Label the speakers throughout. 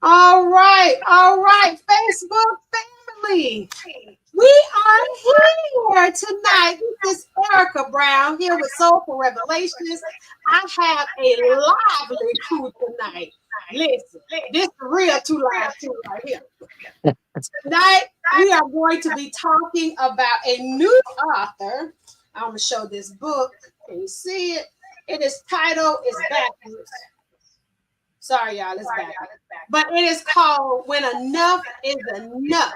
Speaker 1: All right, Facebook family. We are here tonight. This is Erica Brown here with Soulful Revelations. I have a lively crew tonight. Listen, this is real two live crew right here. Tonight, we are going to be talking about a new author. I'm going to show this book. Can you see it? It is titled, it's backwards. Sorry, y'all, it's backwards. But it is called When Enough is Enough.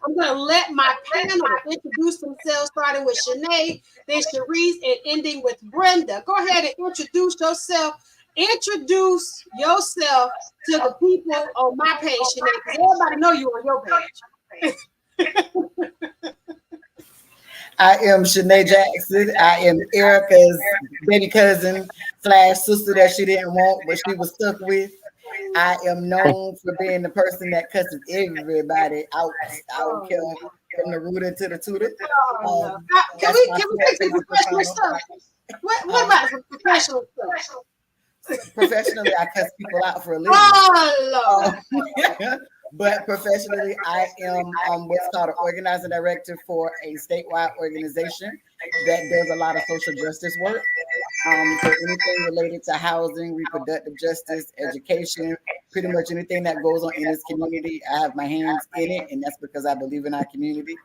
Speaker 1: I'm going to let my panel introduce themselves, starting with Shanae, then Sharice, and ending with Brenda. Go ahead and introduce yourself. Introduce yourself to the people on my page, Shanae, because everybody know you on your page.
Speaker 2: I am Shanae Jackson. I am Erica's baby cousin / sister that she didn't want, but she was stuck with. I am known for being the person that cusses everybody out. I don't care from the rooter to the tutor.
Speaker 1: Can we take some professional stuff? What about some professional stuff?
Speaker 2: Professionally, I cuss people out for a living.
Speaker 1: Oh,
Speaker 2: But professionally, I am what's called an organizing director for a statewide organization that does a lot of social justice work. So anything related to housing, reproductive justice, education, pretty much anything that goes on in this community, I have my hands in it, and that's because I believe in our community,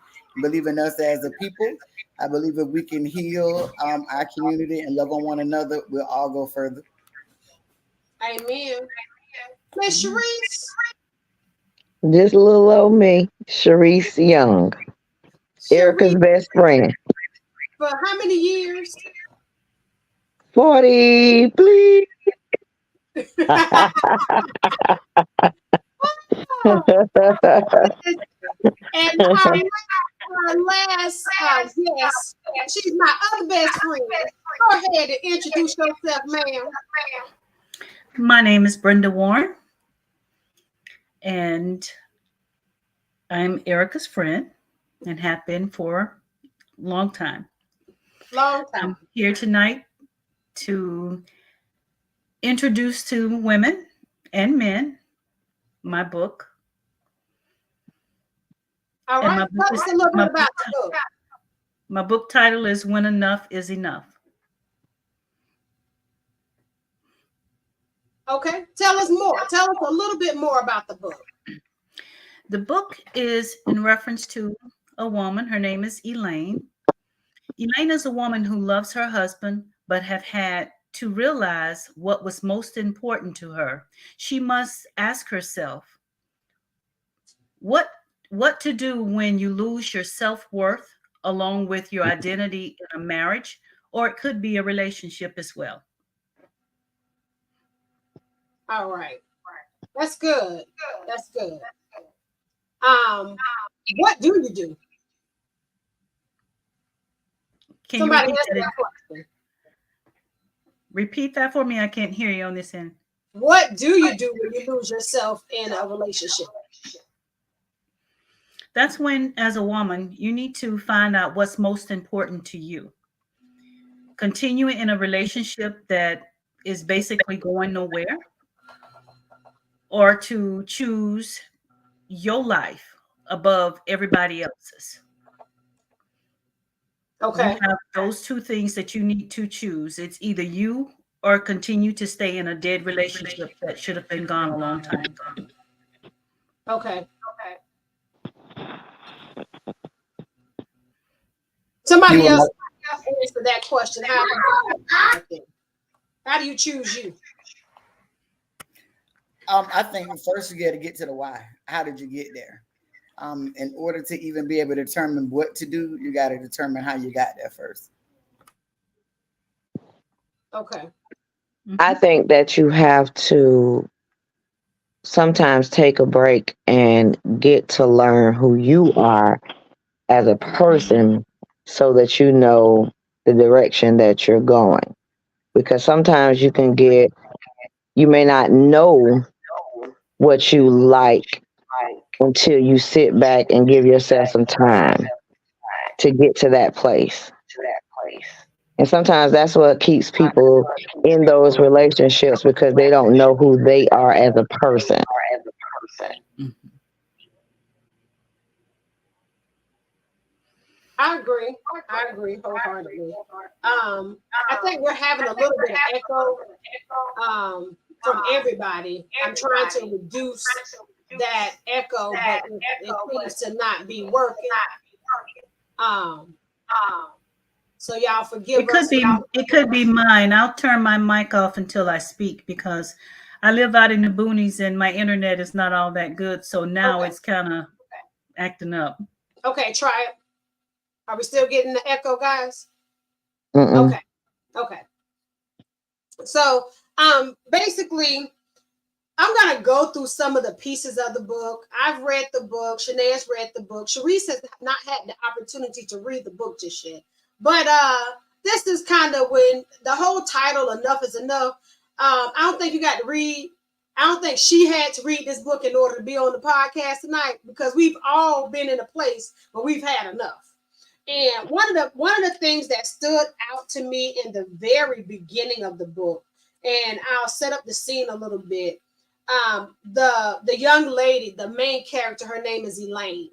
Speaker 2: believe in us as a people. I believe if we can heal our community and love on one another, we'll all go further.
Speaker 1: Amen. Miss Sharice.
Speaker 3: Just little old me, Sharice Young, Erica's best friend.
Speaker 1: For how many years?
Speaker 3: 40, please.
Speaker 1: And our last guest, she's my other best friend. Go ahead and introduce yourself, ma'am.
Speaker 4: My name is Brenda Warren, and I'm Erica's friend and have been for a long time. I'm here tonight to introduce to women and men my book.
Speaker 1: All right, tell us a little bit about the book.
Speaker 4: My book title is When Enough is Enough.
Speaker 1: Okay, tell us more. Tell us a little bit more about the book.
Speaker 4: The book is in reference to a woman. Her name is Elaine. Elaine is a woman who loves her husband, but have had to realize what was most important to her. She must ask herself, what to do when you lose your self-worth along with your identity in a marriage, or it could be a relationship as well.
Speaker 1: All right. That's good. That's good. What do you do?
Speaker 4: Can you repeat that for me? I can't hear you on this end.
Speaker 1: What do you do when you lose yourself in a relationship?
Speaker 4: That's when, as a woman, you need to find out what's most important to you. Continuing in a relationship that is basically going nowhere, or to choose your life above everybody else's.
Speaker 1: Okay.
Speaker 4: You have those two things that you need to choose. It's either you or continue to stay in a dead relationship that should have been gone a long time ago.
Speaker 1: Okay. Somebody else answer that question. How do you choose you?
Speaker 2: I think first you got to get to the why. How did you get there? In order to even be able to determine what to do, you got to determine how you got there first.
Speaker 1: Okay.
Speaker 3: I think that you have to sometimes take a break and get to learn who you are as a person so that you know the direction that you're going. Because sometimes you may not know what you like until you sit back and give yourself some time to get to that place. And sometimes that's what keeps people in those relationships because they don't know who they are as a person.
Speaker 2: Mhm.
Speaker 1: I agree. I agree wholeheartedly. I think we're having a little bit of echo from everybody. I'm trying to reduce that echo, but it seems to not be working. Um, so y'all forgive us.
Speaker 4: It could be mine. I'll turn my mic off until I speak because I live out in the boonies and my internet is not all that good. So now
Speaker 1: Okay.
Speaker 4: it's kind of acting up.
Speaker 1: Okay, try it. Are we still getting the echo, guys?
Speaker 3: Mm-mm.
Speaker 1: Okay. Okay. So basically I'm gonna go through some of the pieces of the book. I've read the book. Shanae's read the book. Sharice has not had the opportunity to read the book just yet. But this is kind of when the whole title "Enough is Enough." I don't think you got to read. I don't think she had to read this book in order to be on the podcast tonight because we've all been in a place where we've had enough. And one of the things that stood out to me in the very beginning of the book, and I'll set up the scene a little bit. The young lady, the main character, her name is Elaine,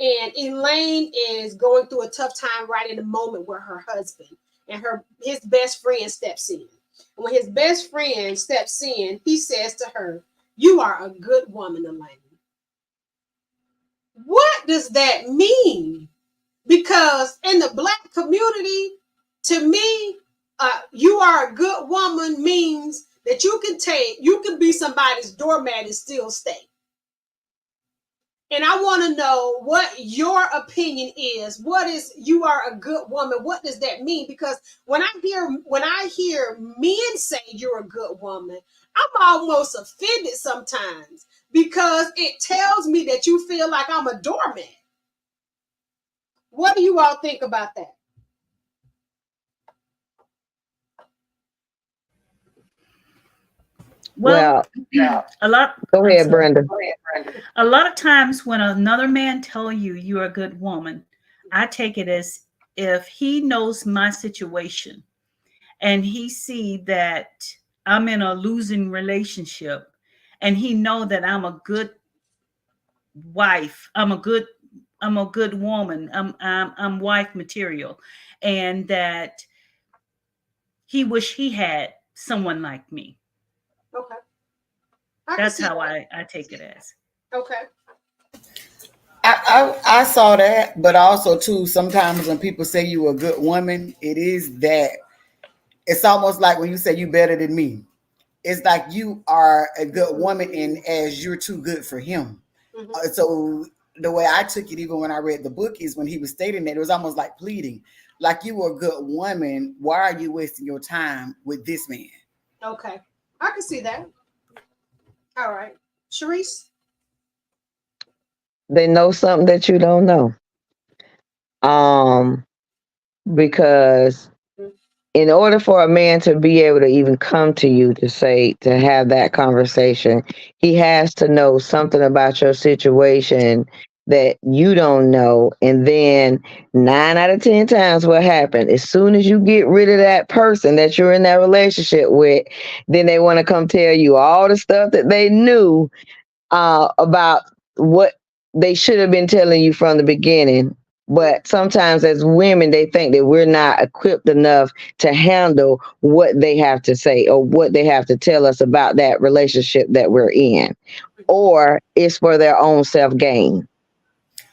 Speaker 1: and Elaine is going through a tough time right in the moment where her husband and his best friend steps in. And when his best friend steps in, he says to her, "You are a good woman, Elaine." What does that mean? Because in the Black community, to me, you are a good woman means that you can be somebody's doormat and still stay. And I want to know what your opinion is. What is you are a good woman? What does that mean? Because when I hear men say you're a good woman, I'm almost offended sometimes because it tells me that you feel like I'm a doormat. What do you all think about that?
Speaker 4: Well,
Speaker 3: Well,
Speaker 4: a lot.
Speaker 3: go
Speaker 4: I'm
Speaker 3: ahead,
Speaker 4: sorry.
Speaker 3: Brenda.
Speaker 4: A lot of times when another man tell you you're a good woman, I take it as if he knows my situation and he see that I'm in a losing relationship and he know that I'm a good wife. I'm a good woman. I'm wife material, and that he wish he had someone like me.
Speaker 1: Okay. I can
Speaker 4: That's
Speaker 1: see
Speaker 4: how
Speaker 1: that.
Speaker 4: I take it as.
Speaker 1: Okay.
Speaker 2: I saw that, but also too, sometimes when people say you a good woman, it is that it's almost like when you say you better than me. It's like you are a good woman, and as you're too good for him.
Speaker 1: Mm-hmm.
Speaker 2: So the way I took it, even when I read the book, is when he was stating that it was almost like pleading, like you were a good woman. Why are you wasting your time with this man?
Speaker 1: Okay. I can see that. All right. Sharice?
Speaker 3: They know something that you don't know. Um, because in order for a man to be able to even come to you to have that conversation, he has to know something about your situation that you don't know. And then 9 out of 10 times what happened, as soon as you get rid of that person that you're in that relationship with, then they want to come tell you all the stuff that they knew about what they should have been telling you from the beginning. But sometimes, as women, they think that we're not equipped enough to handle what they have to say or what they have to tell us about that relationship that we're in, or it's for their own self gain.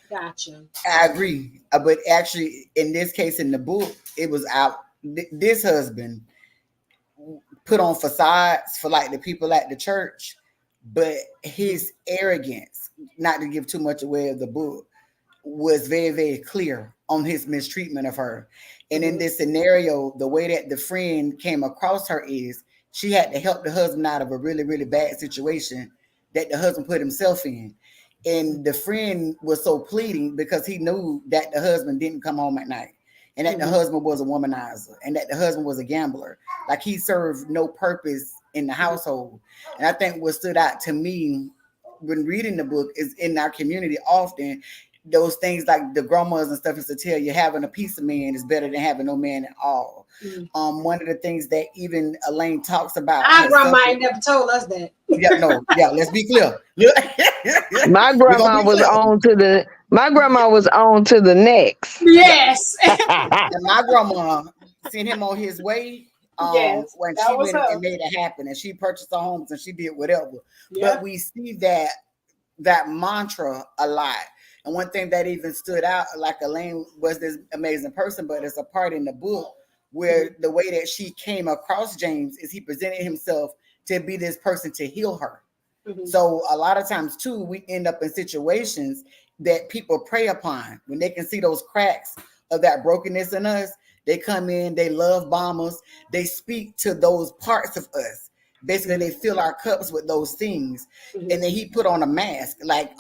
Speaker 1: Gotcha.
Speaker 2: I agree, but actually, in this case, in the book, it was out. This husband put on facades for like the people at the church, but his arrogance, not to give too much away of the book, was very, very clear on his mistreatment of her. And in
Speaker 1: Mm-hmm.
Speaker 2: this scenario, the way that the friend came across her is she had to help the husband out of a really, really bad situation that the husband put himself in. And the friend was so pleading because he knew that the husband didn't come home at night and that the
Speaker 1: Mm-hmm.
Speaker 2: husband was a womanizer and that the husband was a gambler. Like he served no purpose in the household. And I think what stood out to me when reading the book is in our community often those things like the grandmas and stuff used to tell you having a piece of man is better than having no man at all. One of the things that even Elaine talks about
Speaker 1: Our grandma
Speaker 2: herself.
Speaker 1: ain't never told us that.
Speaker 2: Yeah, no, yeah. Let's be clear.
Speaker 3: My
Speaker 2: We're gonna
Speaker 3: grandma
Speaker 2: be
Speaker 3: was
Speaker 2: clear.
Speaker 3: on to the my grandma was on to the next.
Speaker 2: Yeah,
Speaker 1: Yes.
Speaker 2: and my grandma sent him on his way.
Speaker 1: Yes.
Speaker 2: When
Speaker 1: That
Speaker 2: she
Speaker 1: was
Speaker 2: went
Speaker 1: her.
Speaker 2: and made it happen, and she purchased the homes and she did whatever.
Speaker 1: Yeah.
Speaker 2: But we see that mantra a lot. And one thing that even stood out, like Elaine was this amazing person, but it's a part in the book where the way that she came across James is he presented himself to be this person to heal her. So a lot of times too, we end up in situations that people prey upon when they can see those cracks of that brokenness in us. They come in, they love bomb us, they speak to those parts of us. Basically, they fill our cups with those things, and then he put on a mask. Like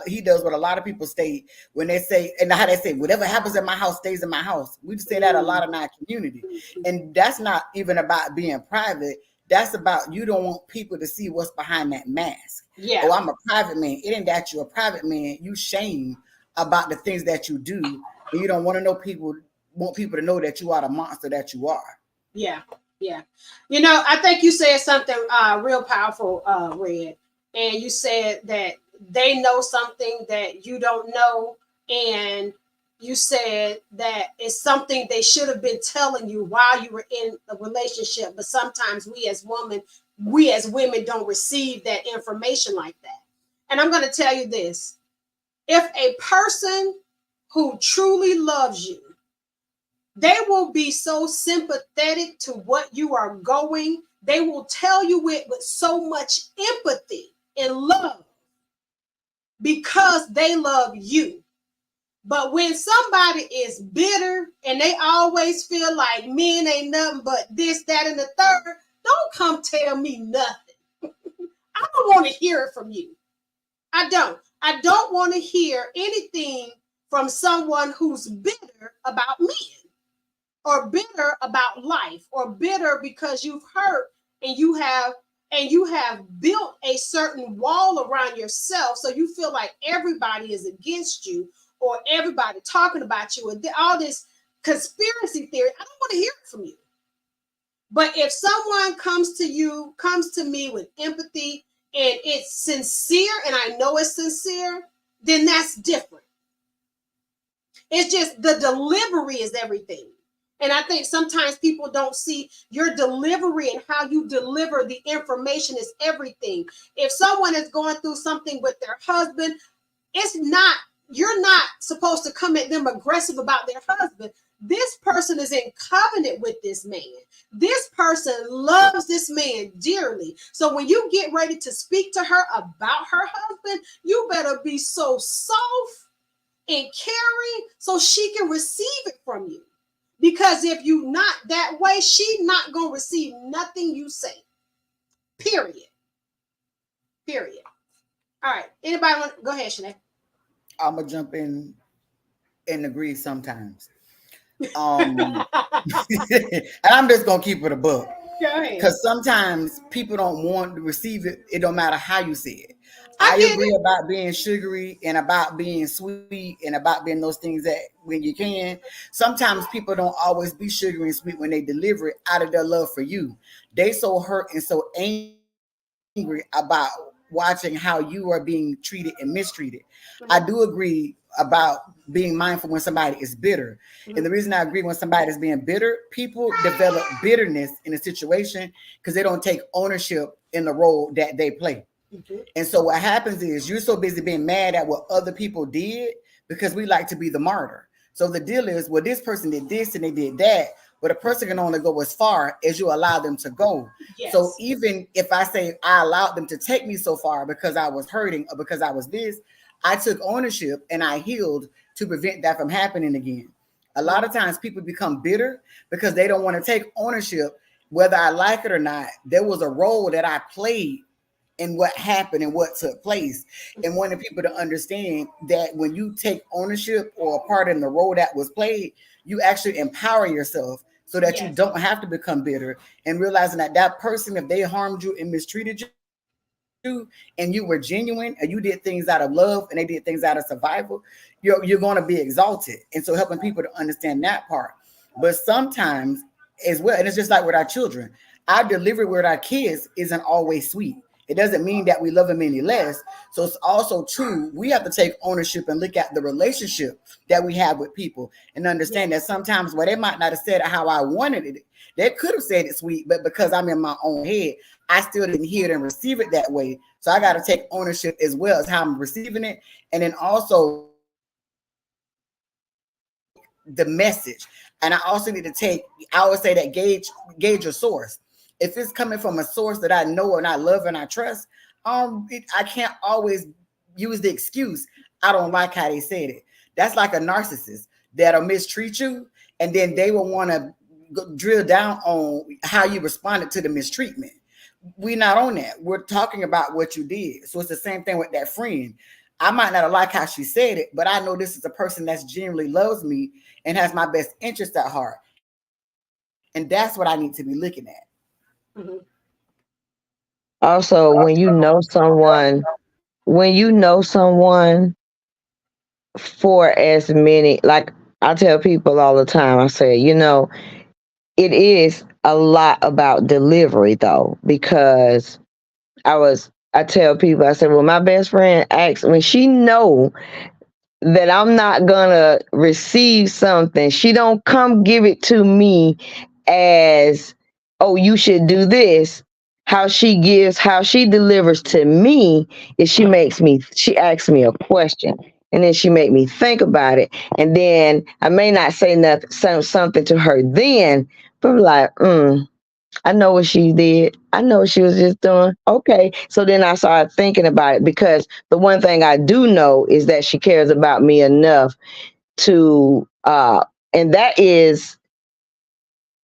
Speaker 2: he does what a lot of people state when they say, and how they say, whatever happens in my house stays in my house. We say that a lot in our community, and that's not even about being private. That's about you don't want people to see what's behind that mask.
Speaker 1: Yeah.
Speaker 2: Oh, I'm a private man. It ain't that you're a private man. You shame about the things that you do, and you don't want people to know that you are the monster that you are.
Speaker 1: Yeah. Yeah. I think you said something real powerful, Red. And you said that they know something that you don't know. And you said that it's something they should have been telling you while you were in a relationship. But sometimes we as women don't receive that information like that. And I'm going to tell you this. If a person who truly loves you, they will be so sympathetic to what you are going. They will tell you it with so much empathy and love because they love you. But when somebody is bitter and they always feel like men ain't nothing but this, that, and the third, don't come tell me nothing. I don't want to hear it from you. I don't. I don't want to hear anything from someone who's bitter about men, or bitter about life, or bitter because you've hurt and you have built a certain wall around yourself, so you feel like everybody is against you or everybody talking about you and all this conspiracy theory. I don't want to hear it from you. But if someone comes to me with empathy and it's sincere, and I know it's sincere, then that's different. It's just the delivery is everything. And I think sometimes people don't see your delivery, and how you deliver the information is everything. If someone is going through something with their husband, you're not supposed to come at them aggressive about their husband. This person is in covenant with this man. This person loves this man dearly. So when you get ready to speak to her about her husband, you better be so soft and caring so she can receive it from you. Because if you not that way, she not going to receive nothing you say. Period. Period. All right. Anybody want? Go ahead, Shanae.
Speaker 2: I'm gonna jump in and agree sometimes. And I'm just gonna keep it a book. Because sometimes people don't want to receive it. It don't matter how you say it. I agree about being sugary and about being sweet and about being those things that when you can. Sometimes people don't always be sugary and sweet when they deliver it out of their love for you. They so hurt and so angry about watching how you are being treated and mistreated. I do agree about being mindful when somebody is bitter. And the reason I agree when somebody is being bitter, people develop bitterness in a situation because they don't take ownership in the role that they play. And so what happens is you're so busy being mad at what other people did because we like to be the martyr. So the deal is, well, this person did this and they did that, but a person can only go as far as you allow them to go. Yes. So even if I say I allowed them to take me so far because I was hurting or because I was this, I took ownership and I healed to prevent that from happening again. A lot of times people become bitter because they don't want to take ownership, whether I like it or not. There was a role that I played in what happened and what took place, and wanting people to understand that when you take ownership or a part in the role that was played, you actually empower yourself so that you don't have to become bitter, and realizing that that person, if they harmed you and mistreated you and you were genuine and you did things out of love and they did things out of survival, you're going to be exalted. And so helping people to understand that part. But sometimes as well. And it's just like with our children. Our delivery with our kids isn't always sweet. It doesn't mean that we love them any less. So it's also true. We have to take ownership and look at the relationship that we have with people and understand that sometimes they might not have said it how I wanted it. They could have said it sweet, but because I'm in my own head, I still didn't hear it and receive it that way. So I got to take ownership as well as how I'm receiving it. And then also the message. And I also need to take, I always say that gauge your source. If it's coming from a source that I know and I love and I trust, I can't always use the excuse, I don't like how they said it. That's like a narcissist that'll mistreat you, and then they will want to drill down on how you responded to the mistreatment. We're not on that. We're talking about what you did. So it's the same thing with that friend. I might not like how she said it, but I know this is a person that's genuinely loves me and has my best interest at heart. And that's what I need to be looking at.
Speaker 1: Mm-hmm.
Speaker 3: Also, when you know someone for as many, like I tell people all the time, I say, it is a lot about delivery though, because I tell people, I said, well, my best friend asks when she know that I'm not gonna receive something, she don't come give it to me as, oh, you should do this. How she delivers to me is she asks me a question, and then she make me think about it, and then I may not say something to her then, but I'm like, I know what she did. I know what she was just doing. Okay. So then I started thinking about it, because the one thing I do know is that she cares about me enough to, and that is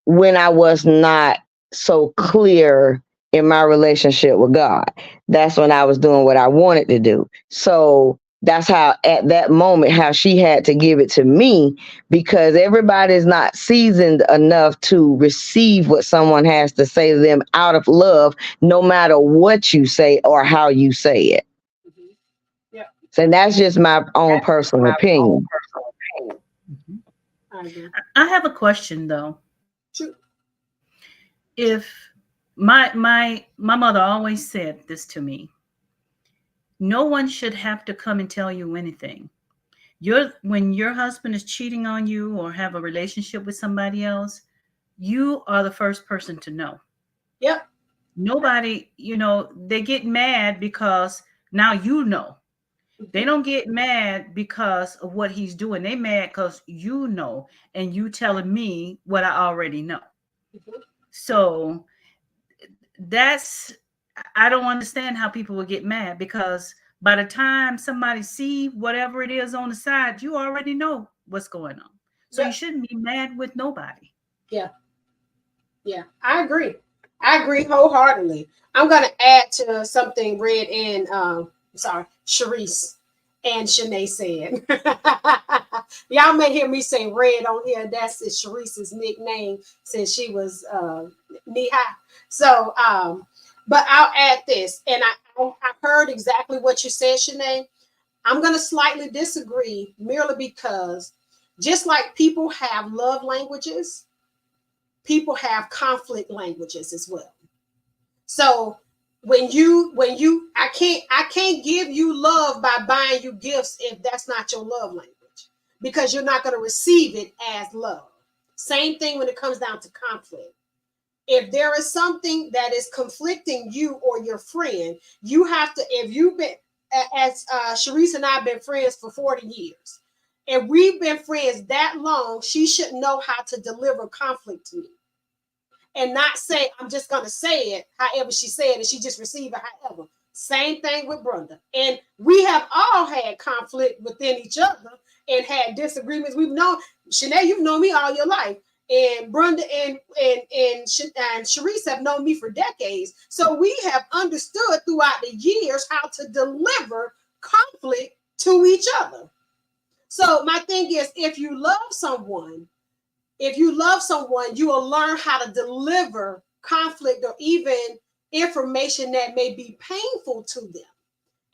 Speaker 3: when I was not so clear in my relationship with God. That's when I was doing what I wanted to do. So that's how at that moment, how she had to give it to me, because everybody's not seasoned enough to receive what someone has to say to them out of love, no matter what you say or how you say it.
Speaker 1: Mm-hmm. Yeah.
Speaker 3: So that's just my own personal opinion.
Speaker 4: Mhm.
Speaker 1: I agree.
Speaker 4: I have a question though.
Speaker 1: True.
Speaker 4: If my mother always said this to me, no one should have to come and tell you anything. When your husband is cheating on you or have a relationship with somebody else, you are the first person to know.
Speaker 1: Yep.
Speaker 4: Nobody, they get mad because now you know. They don't get mad because of what he's doing. They mad because you know, and you telling me what I already know.
Speaker 1: Mm-hmm.
Speaker 4: So that's, I don't understand how people would get mad, because by the time somebody see whatever it is on the side, you already know what's going on. So you
Speaker 1: Yep.
Speaker 4: shouldn't be mad with nobody.
Speaker 1: Yeah. Yeah. I agree. I agree wholeheartedly. I'm going to add to something Red and sorry, Sharice and Shanae said. Y'all may hear me say Red on here. That's Sharice's nickname since she was knee high. So, but I'll add this, and I heard exactly what you said, Shanae. I'm going to slightly disagree, merely because just like people have love languages, people have conflict languages as well. So I can't give you love by buying you gifts if that's not your love language, because you're not going to receive it as love. Same thing when it comes down to conflict. If there is something that is conflicting you or your friend, you have to, if you've been, as Sharice and I have been friends for 40 years, if we've been friends that long, she should know how to deliver conflict to me and not say, I'm just going to say it however she said it. She just received it however. Same thing with Brenda. And we have all had conflict within each other and had disagreements. We've known, Shanae, you've known me all your life. And Brenda and Sharice have known me for decades. So we have understood throughout the years how to deliver conflict to each other. So my thing is, if you love someone, you will learn how to deliver conflict or even information that may be painful to them.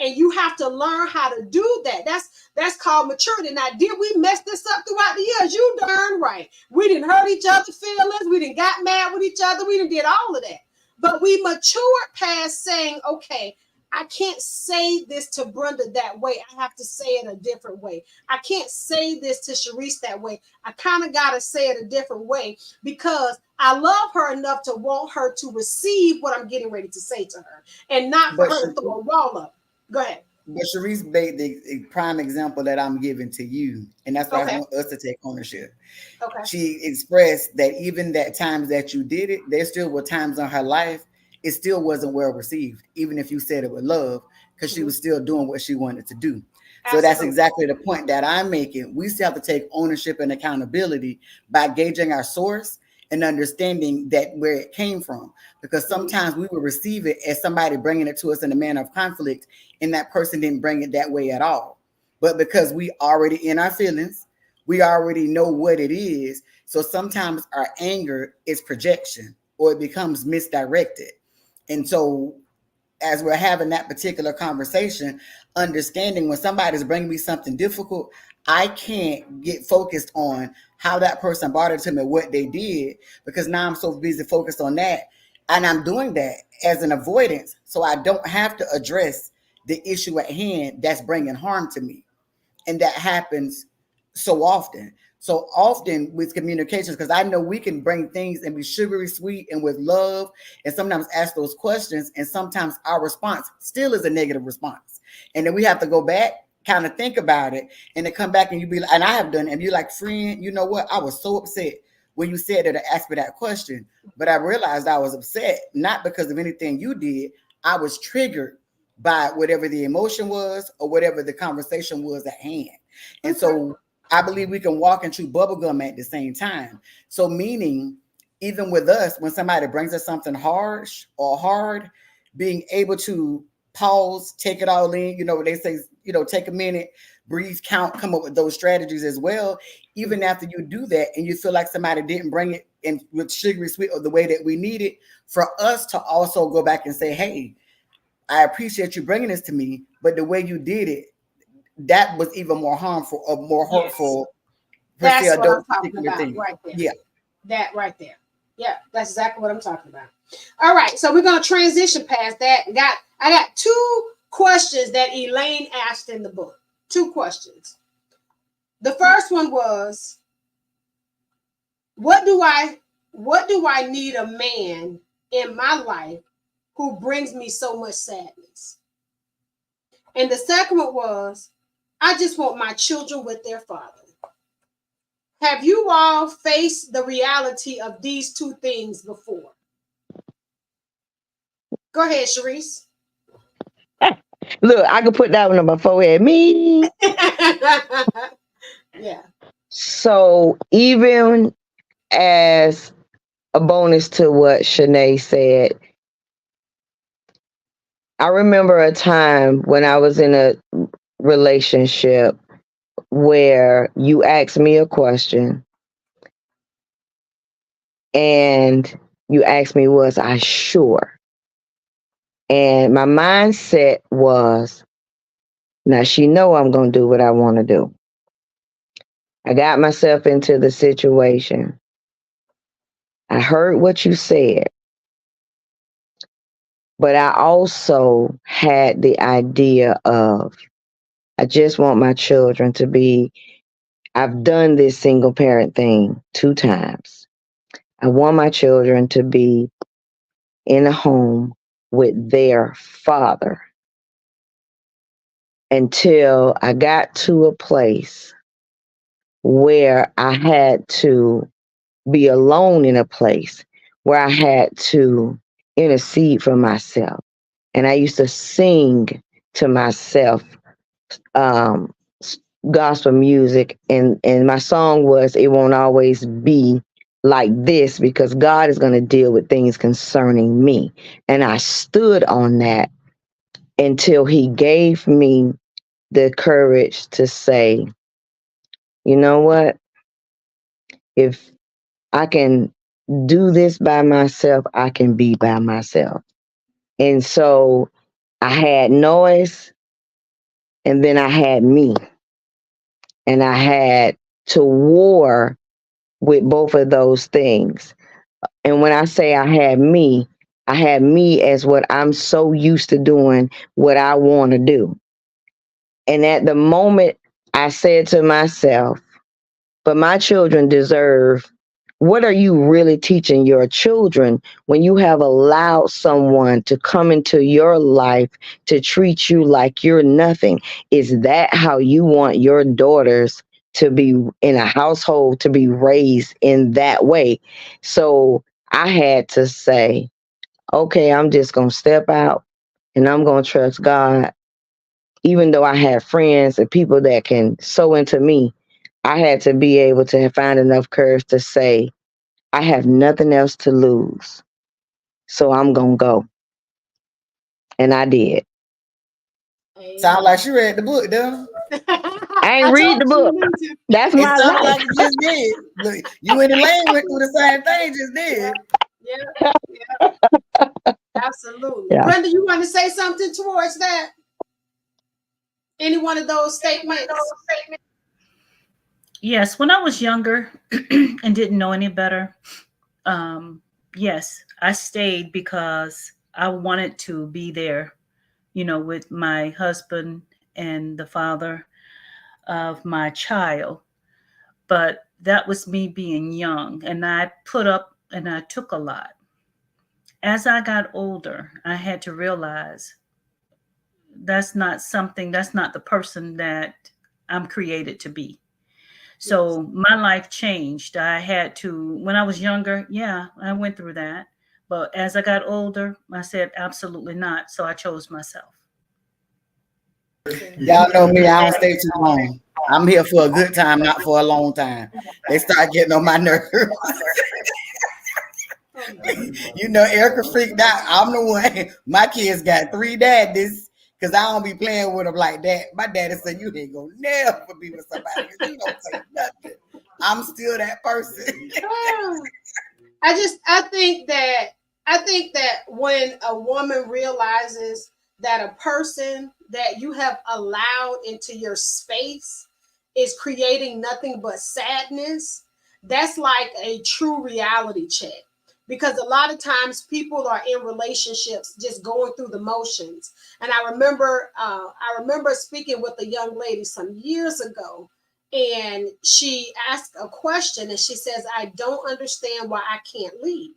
Speaker 1: And you have to learn how to do that. That's called maturity. Now, did we mess this up throughout the years? You darn right. We didn't hurt each other's feelings. We didn't got mad with each other. We didn't did all of that. But we matured past saying, okay, I can't say this to Brenda that way. I have to say it a different way. I can't say this to Sharice that way. I kind of got to say it a different way because I love her enough to want her to receive what I'm getting ready to say to her and not for
Speaker 2: But
Speaker 1: her to throw a wall up. Go ahead.
Speaker 2: But Sharice made the prime example that I'm giving to you, and that's why I
Speaker 1: Okay.
Speaker 2: want us to take ownership.
Speaker 1: Okay.
Speaker 2: She expressed that even that times that you did it, there still were times in her life it still wasn't well received, even if you said it with love, because she was still doing what she wanted to do. So that's
Speaker 1: Absolutely.
Speaker 2: exactly the point that I'm making. We still have to take ownership and accountability by gauging our source and understanding that where it came from. Because sometimes we will receive it as somebody bringing it to us in a manner of conflict, and that person didn't bring it that way at all. But because we already in our feelings, we already know what it is. So sometimes our anger is projection or it becomes misdirected. And so as we're having that particular conversation, understanding when somebody's bringing me something difficult, I can't get focused on how that person brought it to me, what they did, because now I'm so busy focused on that. And I'm doing that as an avoidance. So I don't have to address the issue at hand that's bringing harm to me. And that happens so often. So often with communications, because I know we can bring things and be sugary sweet and with love, and sometimes ask those questions, and sometimes our response still is a negative response. And then we have to go back, kind of think about it, and then come back and you be like, and I have done it, and you're like, friend, you know what? I was so upset when you said that or asked me that question. But I realized I was upset, not because of anything you did. I was triggered by whatever the emotion was or whatever the conversation was at hand. And so I believe we can walk and chew bubblegum at the same time. So meaning, even with us, when somebody brings us something harsh or hard, being able to pause, take it all in, they say, take a minute, breathe, count, come up with those strategies as well. Even after you do that and you feel like somebody didn't bring it in with sugary sweet or the way that we need it, for us to also go back and say, hey, I appreciate you bringing this to me, but the way you did it, that was even more harmful or more hurtful.
Speaker 1: That's what I'm talking about
Speaker 2: thing.
Speaker 1: right there.
Speaker 2: Yeah.
Speaker 1: That right there. Yeah, that's exactly what I'm talking about. All right, so we're gonna transition past that. I got two questions that Elaine asked in the book. Two questions. The first one was, what do I need a man in my life who brings me so much sadness? And the second one was, I just want my children with their father. Have you all faced the reality of these two things before? Go ahead, Sharice.
Speaker 3: Look, I can put that one on my forehead. Me.
Speaker 1: Yeah.
Speaker 3: So even as a bonus to what Shanae said, I remember a time when I was in a relationship where you asked me a question and you asked me, was I sure? And my mindset was, now she know I'm going to do what I want to do. I got myself into the situation. I heard what you said, but I also had the idea of, I just want my children to be, I've done this single parent thing 2 times. I want my children to be in a home with their father until I got to a place where I had to be alone in a place where I had to intercede for myself. And I used to sing to myself um, gospel music. And my song was, it won't always be like this because God is going to deal with things concerning me. And I stood on that until he gave me the courage to say, you know what? If I can do this by myself, I can be by myself. And so I had noise. and then I had me, and I had to war with both of those things. And when I say I had me as what I'm so used to doing, what I want to do. And at the moment, I said to myself, but my children deserve, what are you really teaching your children when you have allowed someone to come into your life to treat you like you're nothing? Is that how you want your daughters to be in a household, to be raised in that way? So I had to say, okay, I'm just going to step out and I'm going to trust God. Even though I have friends and people that can sow into me, I had to be able to find enough courage to say, I have nothing else to lose. So I'm going to go. And I did.
Speaker 2: Sound like she read the book, though.
Speaker 3: I
Speaker 1: I
Speaker 3: ain't read
Speaker 1: told
Speaker 3: the
Speaker 1: you
Speaker 3: book.
Speaker 1: you need to.
Speaker 3: That's
Speaker 2: It
Speaker 3: my
Speaker 2: sounds
Speaker 3: life.
Speaker 2: like you just did. Look, you and Elaine went through the same thing, just did.
Speaker 1: Yeah, yeah, absolutely.
Speaker 3: Yeah.
Speaker 1: Brenda, you want to say something towards that? Any one of those statements?
Speaker 4: Yes, when I was younger and didn't know any better, um, yes, I stayed because I wanted to be there, with my husband and the father of my child. But that was me being young, and I put up and I took a lot. As I got older, I had to realize that's not the person that I'm created to be.
Speaker 1: Yes.
Speaker 4: So my life changed. I had to, when I was younger, yeah, I went through that. But as I got older, I said, absolutely not. So I chose myself.
Speaker 2: Y'all know me, I don't stay too long. I'm here for a good time, not for a long time. They start getting on my nerves. You know, Erica freaked out. I'm the one. My kids got 3 daddies because I don't be playing with them like that. My daddy said, "You ain't gonna never be with somebody because you don't take nothing." I'm still that person.
Speaker 1: I think that when a woman realizes that a person that you have allowed into your space is creating nothing but sadness, that's like a true reality check. Because a lot of times people are in relationships just going through the motions. And I remember speaking with a young lady some years ago, and she asked a question and she says, I don't understand why I can't leave.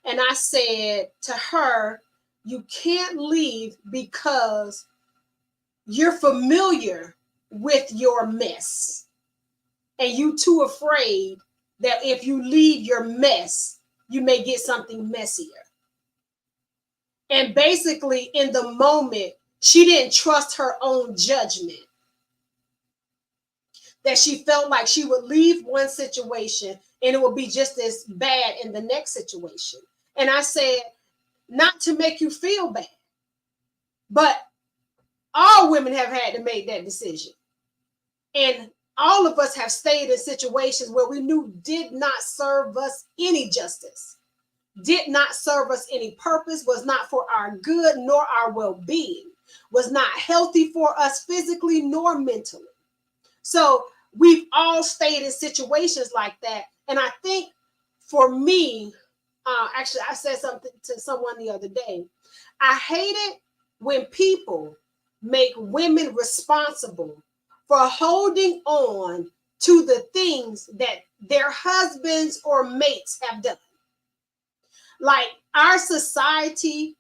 Speaker 1: And I said to her, you can't leave because you're familiar with your mess, and you too afraid that if you leave your mess, you may get something messier. And basically, in the moment, she didn't trust her own judgment, that she felt like she would leave one situation and it would be just as bad in the next situation. And I said, not to make you feel bad, but all women have had to make that decision. And all of us have stayed in situations where we knew did not serve us any justice, did not serve us any purpose, was not for our good nor our well being, was not healthy for us physically nor mentally. So we've all stayed in situations like that. And I think for me, actually, I said something to someone the other day. I hate it when people make women responsible for holding on to the things that their husbands or mates have done. Like our society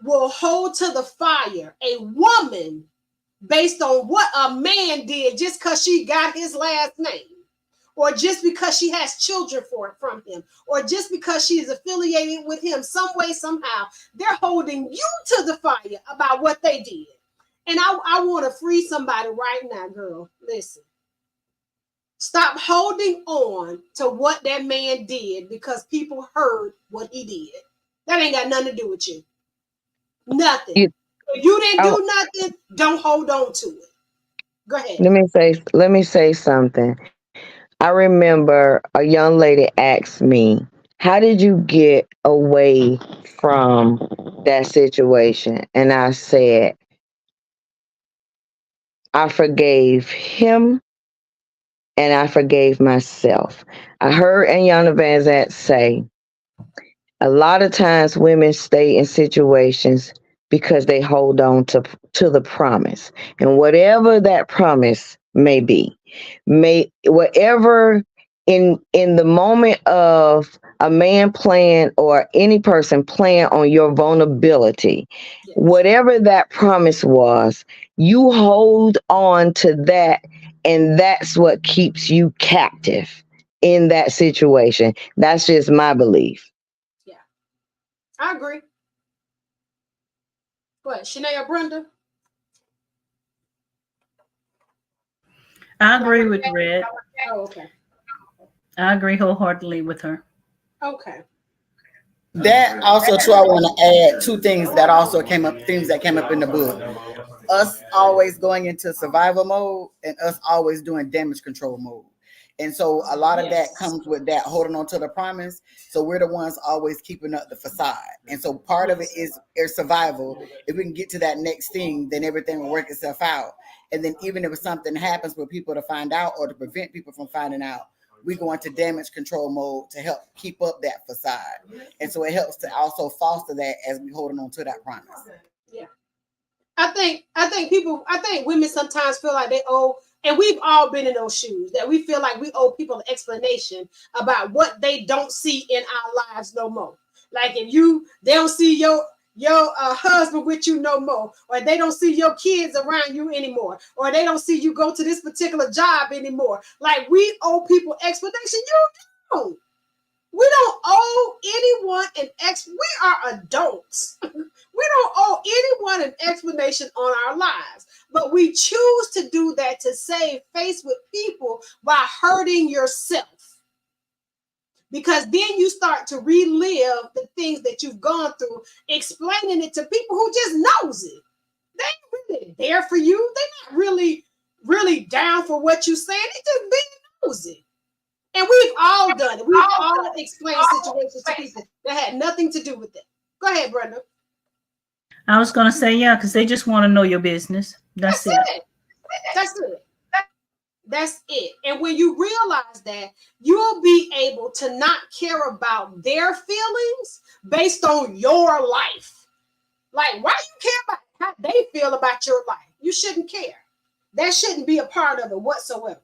Speaker 1: will hold to the fire a woman based on what a man did just because she got his last name, or just because she has children from him, or just because she is affiliated with him some way, somehow. They're holding you to the fire about what they did. And I want to free somebody right now, girl. Listen, stop holding on to what that man did because people heard what he did. That ain't got nothing to do with you. Nothing.
Speaker 3: You,
Speaker 1: If you didn't
Speaker 3: oh,
Speaker 1: do nothing, don't hold on to it. Go ahead.
Speaker 3: let me say something. I remember a young lady asked me, "How did you get away from that situation?" And I said, I forgave him and I forgave myself. I heard Ayanna Van Zant say a lot of times women stay in situations because they hold on to the promise. And whatever that promise may be, may whatever in the moment of a man playing or any person playing on your vulnerability,
Speaker 1: Yes.
Speaker 3: whatever that promise was, you hold on to that, and that's what keeps you captive in that situation. That's just my belief.
Speaker 1: Yeah. I agree. What, Shanae or Brenda?
Speaker 4: I
Speaker 1: Y'all
Speaker 4: agree
Speaker 1: want
Speaker 4: with
Speaker 1: to add?
Speaker 4: Red.
Speaker 1: Oh, okay.
Speaker 4: I agree wholeheartedly with her.
Speaker 1: Okay.
Speaker 2: That also too, I want to add two things that also came up, things that came up in the book. Us always going into survival mode and us always doing damage control mode. And so a lot of that
Speaker 1: Yes.
Speaker 2: comes with that holding on to the promise. So we're the ones always keeping up the facade. And so part of it
Speaker 1: Yes.
Speaker 2: is survival. If we can get to that next thing, then everything will work itself out. And then even if something happens for people to find out or to prevent people from finding out, we go into damage control mode to help keep up that facade. And so it helps to also foster that as we holding on to that promise.
Speaker 1: Yeah. I think women sometimes feel like they owe, and we've all been in those shoes, that we feel like we owe people an explanation about what they don't see in our lives no more. Like if they don't see your husband with you no more, or they don't see your kids around you anymore, or they don't see you go to this particular job anymore. Like we owe people explanation. You don't. We don't owe anyone an ex. We are adults. We don't owe anyone an explanation on our lives, but we choose to do that to save face with people by hurting yourself. Because then you start to relive the things that you've gone through, explaining it to people who just knows it. They ain't really there for you. They're not really down for what you're saying. They just being nosy. And we've all done it. We've all explained situations to people that had nothing to do with it. Go ahead, Brenda.
Speaker 4: I was going to say, yeah, because they just want to know your business. That's
Speaker 1: That's
Speaker 4: it.
Speaker 1: it. That's it. That's it. And when you realize that, you'll be able to not care about their feelings based on your life. Like, why do you care about how they feel about your life? You shouldn't care. That shouldn't be a part of it whatsoever.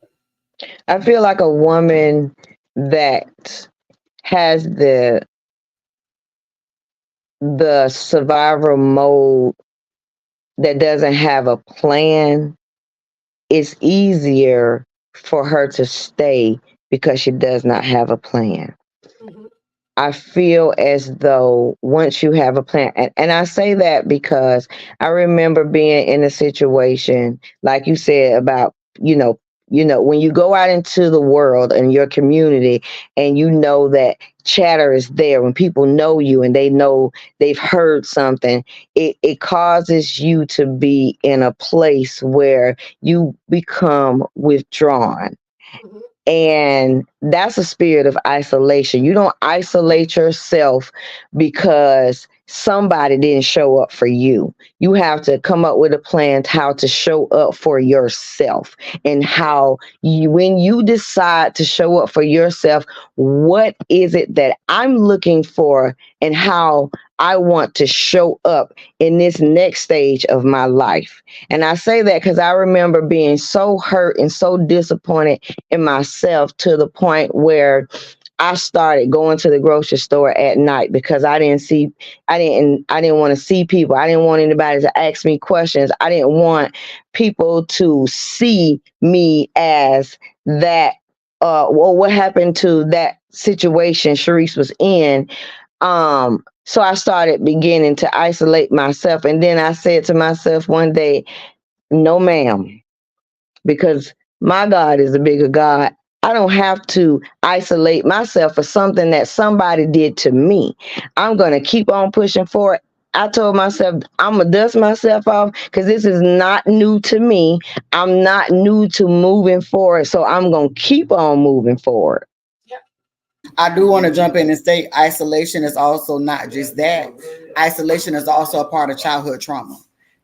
Speaker 3: I feel like a woman that has the survivor mode that doesn't have a plan, it's easier for her to stay because she does not have a plan.
Speaker 1: Mm-hmm.
Speaker 3: I feel as though once you have a plan, and I say that because I remember being in a situation, like you said, about, when you go out into the world and your community and you know that chatter is there, when people know you and they know they've heard something, it causes you to be in a place where you become withdrawn,
Speaker 1: Mm-hmm.
Speaker 3: and that's a spirit of isolation. You don't isolate yourself because somebody didn't show up for you. You have to come up with a plan how to show up for yourself, and how you, when you decide to show up for yourself, what is it that I'm looking for and how I want to show up in this next stage of my life. And I say that because I remember being so hurt and so disappointed in myself to the point where I started going to the grocery store at night because I didn't want to see people. I didn't want anybody to ask me questions. I didn't want people to see me as that. Well, what happened to that situation Sharice was in? So I started beginning to isolate myself. And then I said to myself one day, no, ma'am, because my God is a bigger God. I don't have to isolate myself for something that somebody did to me. I'm going to keep on pushing forward. I told myself I'm going to dust myself off because this is not new to me. I'm not new to moving forward. So I'm going to keep on moving forward.
Speaker 1: Yep.
Speaker 2: I do want to jump in and say isolation is also not just that. Isolation is also a part of childhood trauma.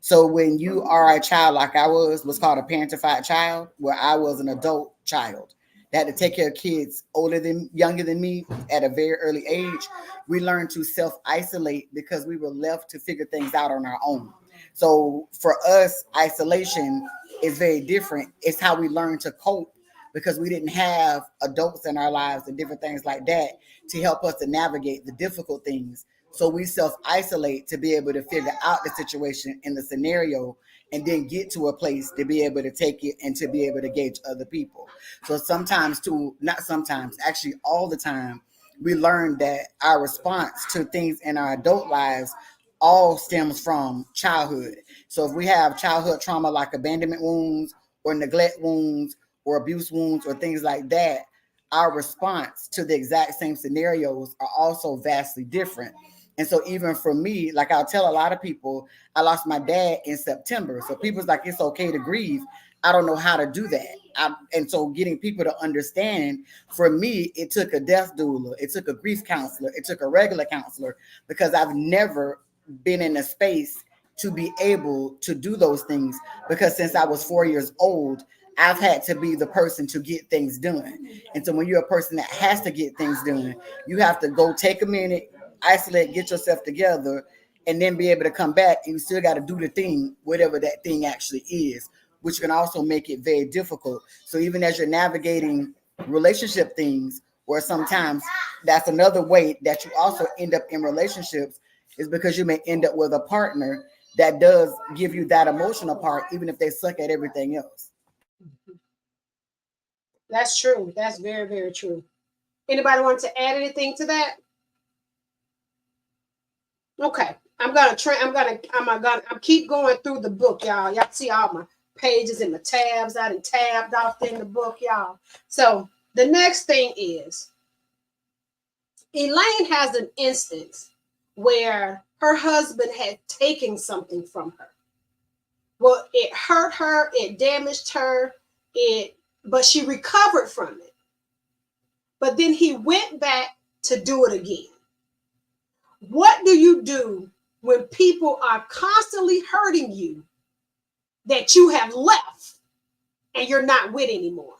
Speaker 2: So when you are a child like I was, what's called a parentified child, where I was an adult child that had to take care of kids younger than me at a very early age, we learned to self isolate because we were left to figure things out on our own. So for us, isolation is very different. It's how we learn to cope because we didn't have adults in our lives and different things like that to help us to navigate the difficult things. So we self isolate to be able to figure out the situation in the scenario and then get to a place to be able to take it and to be able to gauge other people. So sometimes, too, not sometimes, actually all the time, we learn that our response to things in our adult lives all stems from childhood. So if we have childhood trauma like abandonment wounds or neglect wounds or abuse wounds or things like that, our response to the exact same scenarios are also vastly different. And so even for me, like I'll tell a lot of people, I lost my dad in September. So people's like, it's okay to grieve. I don't know how to do that. And so getting people to understand, for me, it took a death doula, it took a grief counselor, it took a regular counselor, because I've never been in a space to be able to do those things. Because since I was 4 years old, I've had to be the person to get things done. And so when you're a person that has to get things done, you have to go take a minute, isolate, get yourself together, and then be able to come back. And you still got to do the thing, whatever that thing actually is, which can also make it very difficult. So even as you're navigating relationship things, or sometimes that's another way that you also end up in relationships, is because you may end up with a partner that does give you that emotional part, even if they suck at everything else.
Speaker 1: That's true. That's very, very true. Anybody want to add anything to that? Okay. I'm keep going through the book, y'all. Y'all see all my pages and my tabs. I done tabbed off in the book, y'all. So the next thing is Elaine has an instance where her husband had taken something from her. Well, it hurt her, it damaged her, but she recovered from it. But then he went back to do it again. What do you do when people are constantly hurting you that you have left and you're not with anymore?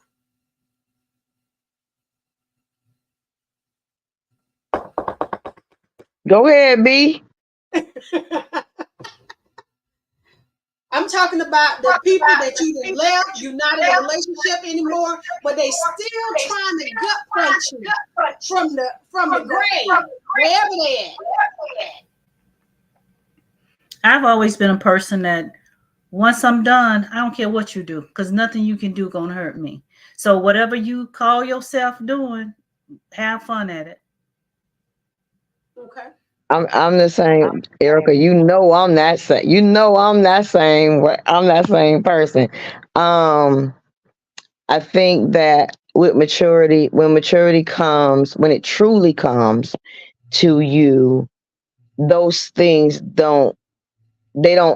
Speaker 3: Go ahead, B.
Speaker 1: I'm talking about the people that you have left, you're not in a relationship anymore, but they still trying to gut punch you from the grave, wherever they at.
Speaker 4: I've always been a person that once I'm done, I don't care what you do, because nothing you can do gonna hurt me. So whatever you call yourself doing, have fun at it.
Speaker 1: Okay.
Speaker 3: I'm the same, Erica. You know I'm that same. You know I'm that same. I'm that same person. Um, I think that with maturity, when maturity comes, when it truly comes to you, those things don't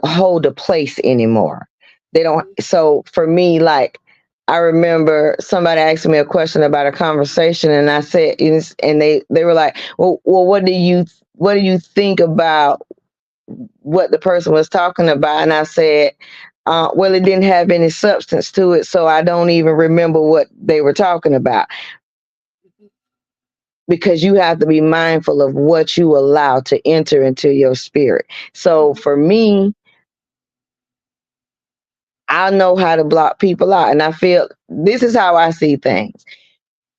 Speaker 3: hold a place anymore. They don't. So for me, like, I remember somebody asked me a question about a conversation, and I said, and they were like, well, what do you think about what the person was talking about? And I said, well, it didn't have any substance to it, so I don't even remember what they were talking about, because you have to be mindful of what you allow to enter into your spirit. So for me, I know how to block people out. And I feel this is how I see things.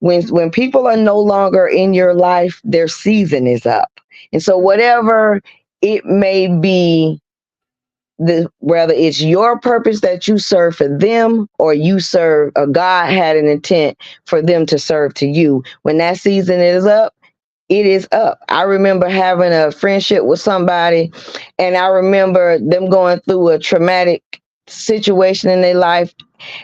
Speaker 3: When people are no longer in your life, their season is up. And so whatever it may be, whether it's your purpose that you serve for them, or you serve, or God had an intent for them to serve to you, when that season is up, it is up. I remember having a friendship with somebody, and I remember them going through a traumatic situation in their life.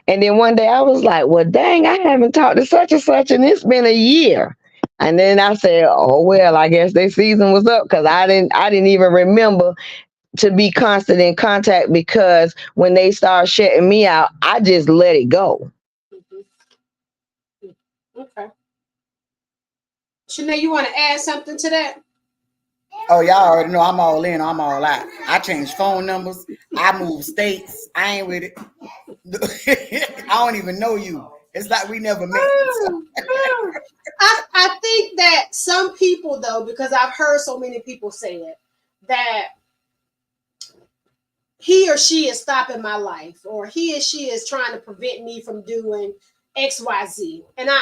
Speaker 3: And then one day I was like, well, dang, I haven't talked to such and such, and it's been a year. And then I said, oh, well, I guess their season was up, because I didn't even remember to be constant in contact, because when they started shutting me out, I just let it go.
Speaker 1: Okay. Shanae, you want to add something to that?
Speaker 2: Oh, y'all already know I'm all in, I'm all out. I change phone numbers, I move states. I ain't with it. I don't even know you. It's like we never met.
Speaker 1: Mm, mm. I think that some people though, because I've heard so many people say it, that he or she is stopping my life, or he or she is trying to prevent me from doing XYZ. And I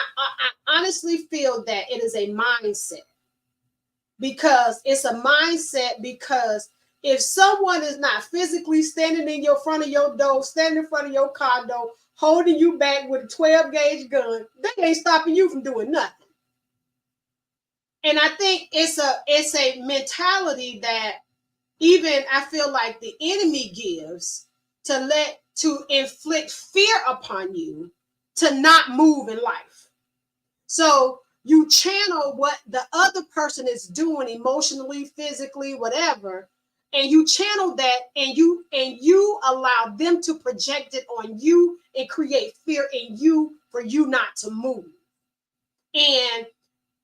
Speaker 1: honestly feel that it is a mindset, because it's a mindset. Because if someone is not physically standing in your front of your door, standing in front of your condo, holding you back with a 12 gauge gun, they ain't stopping you from doing nothing. And I think it's a mentality that even I feel like the enemy gives to inflict fear upon you to not move in life. So you channel what the other person is doing emotionally, physically, whatever, and you channel that, and you allow them to project it on you and create fear in you for you not to move. And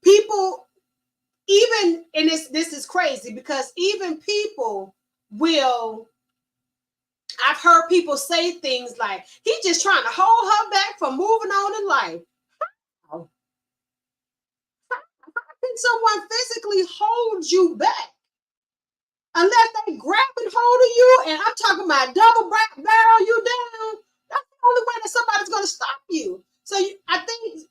Speaker 1: people, even, and this is crazy, because even people will, I've heard people say things like, he's just trying to hold her back from moving on in life. How can someone physically hold you back unless they grab and hold of you? And I'm talking about double barrel you down. That's the only way that somebody's going to stop you. So I think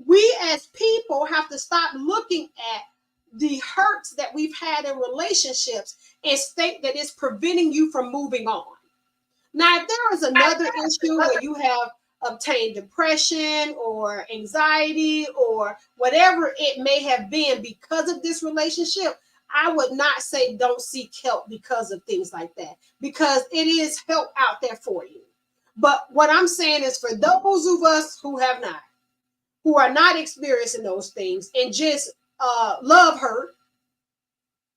Speaker 1: we as people have to stop looking at the hurts that we've had in relationships and state that it's preventing you from moving on. Now, if there is another issue where you have obtained depression or anxiety or whatever it may have been because of this relationship, I would not say don't seek help because of things like that, because it is help out there for you. But what I'm saying is, for those of us who have not, who are not experiencing those things and just love hurt,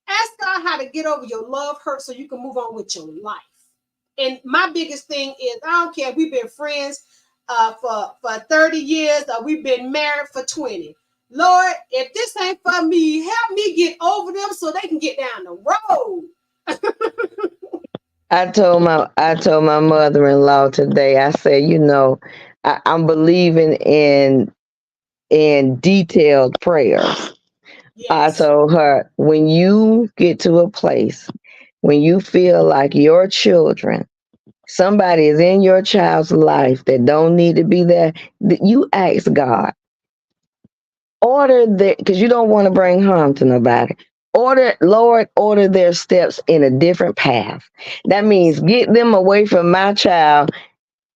Speaker 1: ask God how to get over your love hurt so you can move on with your life. And my biggest thing is, I don't care if we've been friends for 30 years or we've been married for 20. Lord, if this ain't for me, help me get over them so they can get down the road.
Speaker 3: I told my mother-in-law today. I said, I'm believing in detailed prayers. I
Speaker 1: Yes.
Speaker 3: told her, when you get to a place when you feel like your children, somebody is in your child's life that don't need to be there, you ask God, order their, because you don't want to bring harm to nobody. Order their steps in a different path. That means get them away from my child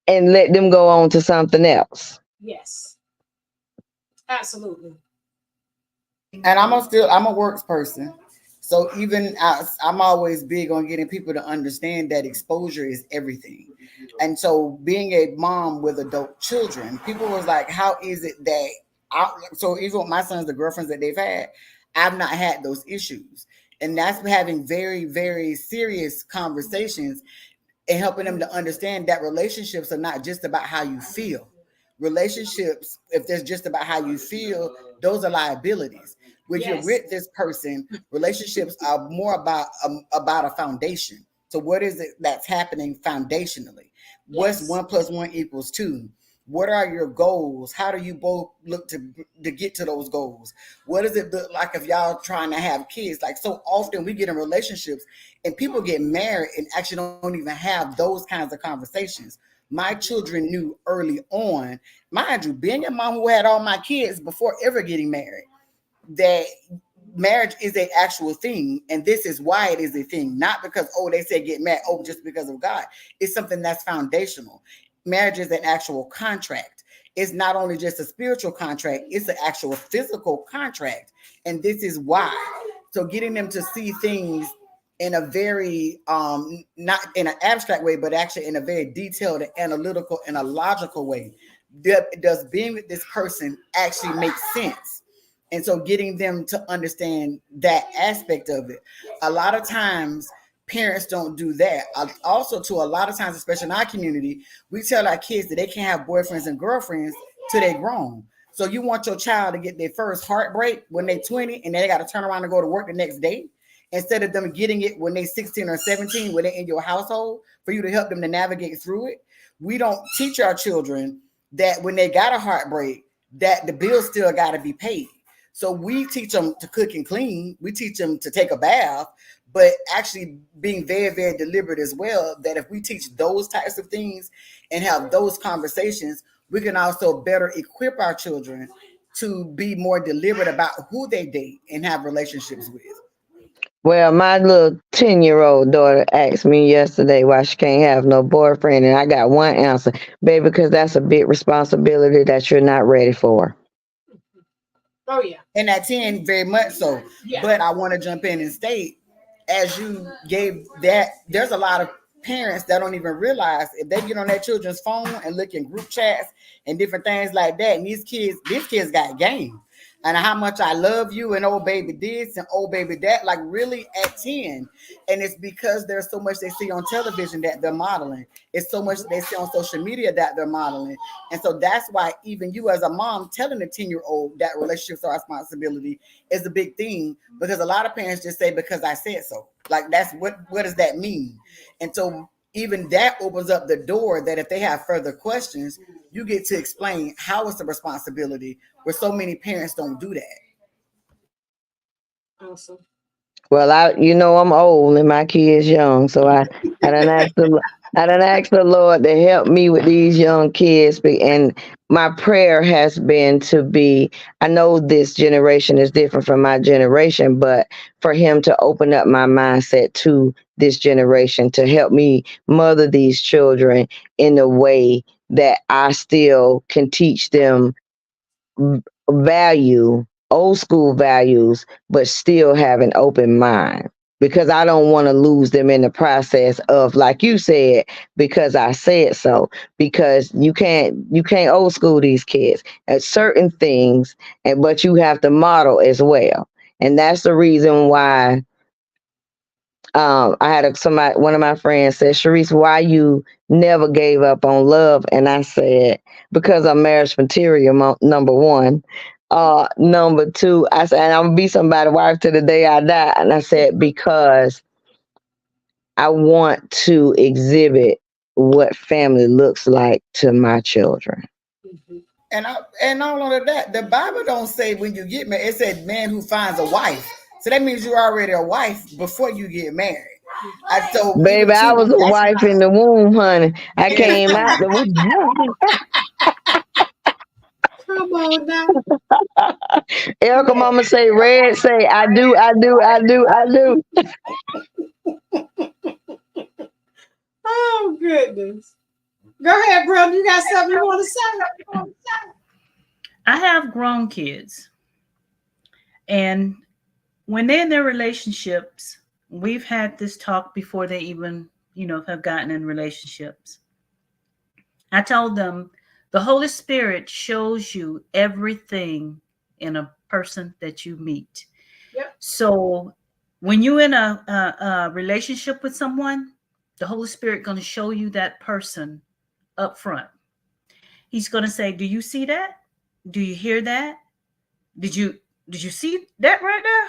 Speaker 3: and let them go on to something else.
Speaker 1: Yes. Absolutely.
Speaker 2: And I'm a works person. So even I'm always big on getting people to understand that exposure is everything. And so being a mom with adult children, people was like, how is it that so even with my sons, the girlfriends that they've had, I've not had those issues. And that's having very, very serious conversations and helping them to understand that relationships are not just about how you feel. Relationships, if they're just about how you feel, those are liabilities. When you're
Speaker 1: Yes.
Speaker 2: with this person, relationships are more about a foundation. So what is it that's happening foundationally? What's
Speaker 1: Yes.
Speaker 2: one plus one equals two? What are your goals? How do you both look to get to those goals? What does it look like if y'all trying to have kids? Like, so often we get in relationships and people get married and actually don't even have those kinds of conversations. My children knew early on, mind you, being a mom who had all my kids before ever getting married, that marriage is a actual thing, and this is why it is a thing, not because, oh, they said get married, oh, just because of God. It's something that's foundational. Marriage is an actual contract. It's not only just a spiritual contract, it's an actual physical contract, and this is why. So getting them to see things in a very not in an abstract way, but actually in a very detailed and analytical and a logical way, does being with this person actually make sense? And so getting them to understand that aspect of it. A lot of times parents don't do that. Also, to a lot of times, especially in our community, we tell our kids that they can't have boyfriends and girlfriends till they're grown. So you want your child to get their first heartbreak when they're 20 and then they got to turn around and go to work the next day. instead of them getting it when they're 16 or 17, when they're in your household, for you to help them to navigate through it. We don't teach our children that when they got a heartbreak, that the bills still got to be paid. So we teach them to cook and clean. We teach them to take a bath, but actually being very, very deliberate as well, that if we teach those types of things and have those conversations, we can also better equip our children to be more deliberate about who they date and have relationships with.
Speaker 3: Well, my little 10-year-old daughter asked me yesterday why she can't have no boyfriend, and I got one answer, baby, because that's a big responsibility that you're not ready for.
Speaker 1: Oh yeah.
Speaker 2: And at 10, very much so.
Speaker 1: Yeah.
Speaker 2: But I want to jump in and state, as you gave that, there's a lot of parents that don't even realize if they get on their children's phone and look in group chats and different things like that, and these kids got game. And how much I love you, and oh baby this and oh baby that, like really at 10. And it's because there's so much they see on television that they're modeling. It's so much they see on social media that they're modeling. And so that's why even you as a mom telling a 10-year-old that relationships are responsibility is a big thing, because a lot of parents just say because I said so. Like that's what does that mean? And so even that opens up the door that if they have further questions, you get to explain how it's a responsibility, where so many parents don't do that.
Speaker 1: Awesome.
Speaker 3: Well, I'm old and my kids young, so I done asked the I done asked the Lord to help me with these young kids, and my prayer has been to be. I know this generation is different from my generation, but for Him to open up my mindset to this generation to help me mother these children in a way that I still can teach them value, old school values, but still have an open mind. Because I don't want to lose them in the process of, like you said, because I said so. Because you can't old school these kids at certain things, and but you have to model as well. And that's the reason why I had one of my friends said, Sharice, why you never gave up on love? And I said, because I'm marriage material, number one. Number two, I said, and I'm gonna be somebody's wife to the day I die. And I said, because I want to exhibit what family looks like to my children.
Speaker 1: Mm-hmm.
Speaker 2: And all of that, the Bible don't say when you get married. It said man who finds a wife. So that means you're already a wife before you get married. So
Speaker 3: Baby,
Speaker 2: even
Speaker 3: I
Speaker 2: too,
Speaker 3: was a
Speaker 2: that's
Speaker 3: wife in the womb, honey. I
Speaker 2: yes.
Speaker 3: came out the womb.
Speaker 1: Come on now.
Speaker 3: Erica mama say, Red say, I do, I do, I do, I do.
Speaker 1: Oh goodness. Go ahead, brother. You got something you want to say?
Speaker 4: I have grown kids, and when they're in their relationships, we've had this talk before they even, have gotten in relationships. I told them the Holy Spirit shows you everything in a person that you meet.
Speaker 1: Yep.
Speaker 4: So when you're in a relationship with someone, the Holy Spirit going to show you that person up front. He's going to say, "Do you see that? Do you hear that? Did you see that right there?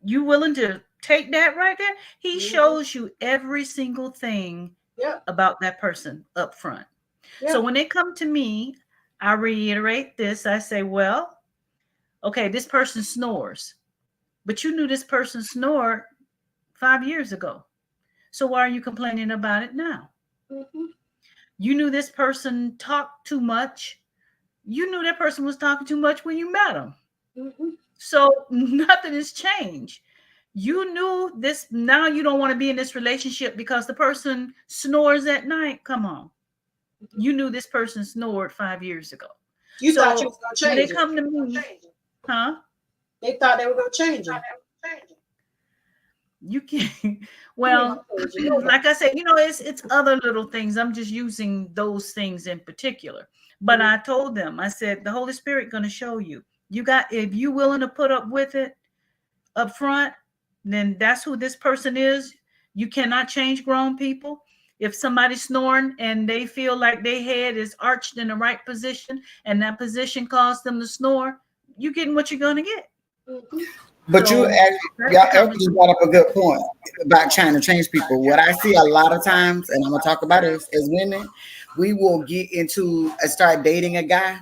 Speaker 4: You willing to take that right there?" He shows you every single thing
Speaker 1: Yep.
Speaker 4: about that person up front.
Speaker 1: Yep.
Speaker 4: So when they come to me, I reiterate this. I say, well, okay, this person snores, but you knew this person snored 5 years ago. So why are you complaining about it now?
Speaker 1: Mm-hmm.
Speaker 4: You knew this person talked too much. You knew that person was talking too much when you met them.
Speaker 1: Mm-hmm.
Speaker 4: So nothing has changed. You knew this. Now you don't want to be in this relationship because the person snores at night. Come on. You knew this person snored 5 years ago.
Speaker 1: You
Speaker 4: So
Speaker 1: thought you was gonna
Speaker 4: when they
Speaker 1: change it.
Speaker 4: come to me, huh?
Speaker 1: They thought they were gonna change it.
Speaker 4: You can't.
Speaker 1: You ain't
Speaker 4: Well,
Speaker 1: gonna change it.
Speaker 4: like I said, it's other little things. I'm just using those things in particular. But I told them, I said, the Holy Spirit going to show you. If you willing to put up with it up front, then that's who this person is. You cannot change grown people. If somebody's snoring and they feel like their head is arched in the right position and that position caused them to snore, you're getting what you're going to get.
Speaker 1: Mm-hmm.
Speaker 2: But you
Speaker 4: So
Speaker 2: actually,
Speaker 4: that's the
Speaker 2: y'all, Erica just
Speaker 4: conversation.
Speaker 2: brought up a good point about trying to change people. What I see a lot of times, and I'm gonna talk about it as women, we will get into start dating a guy,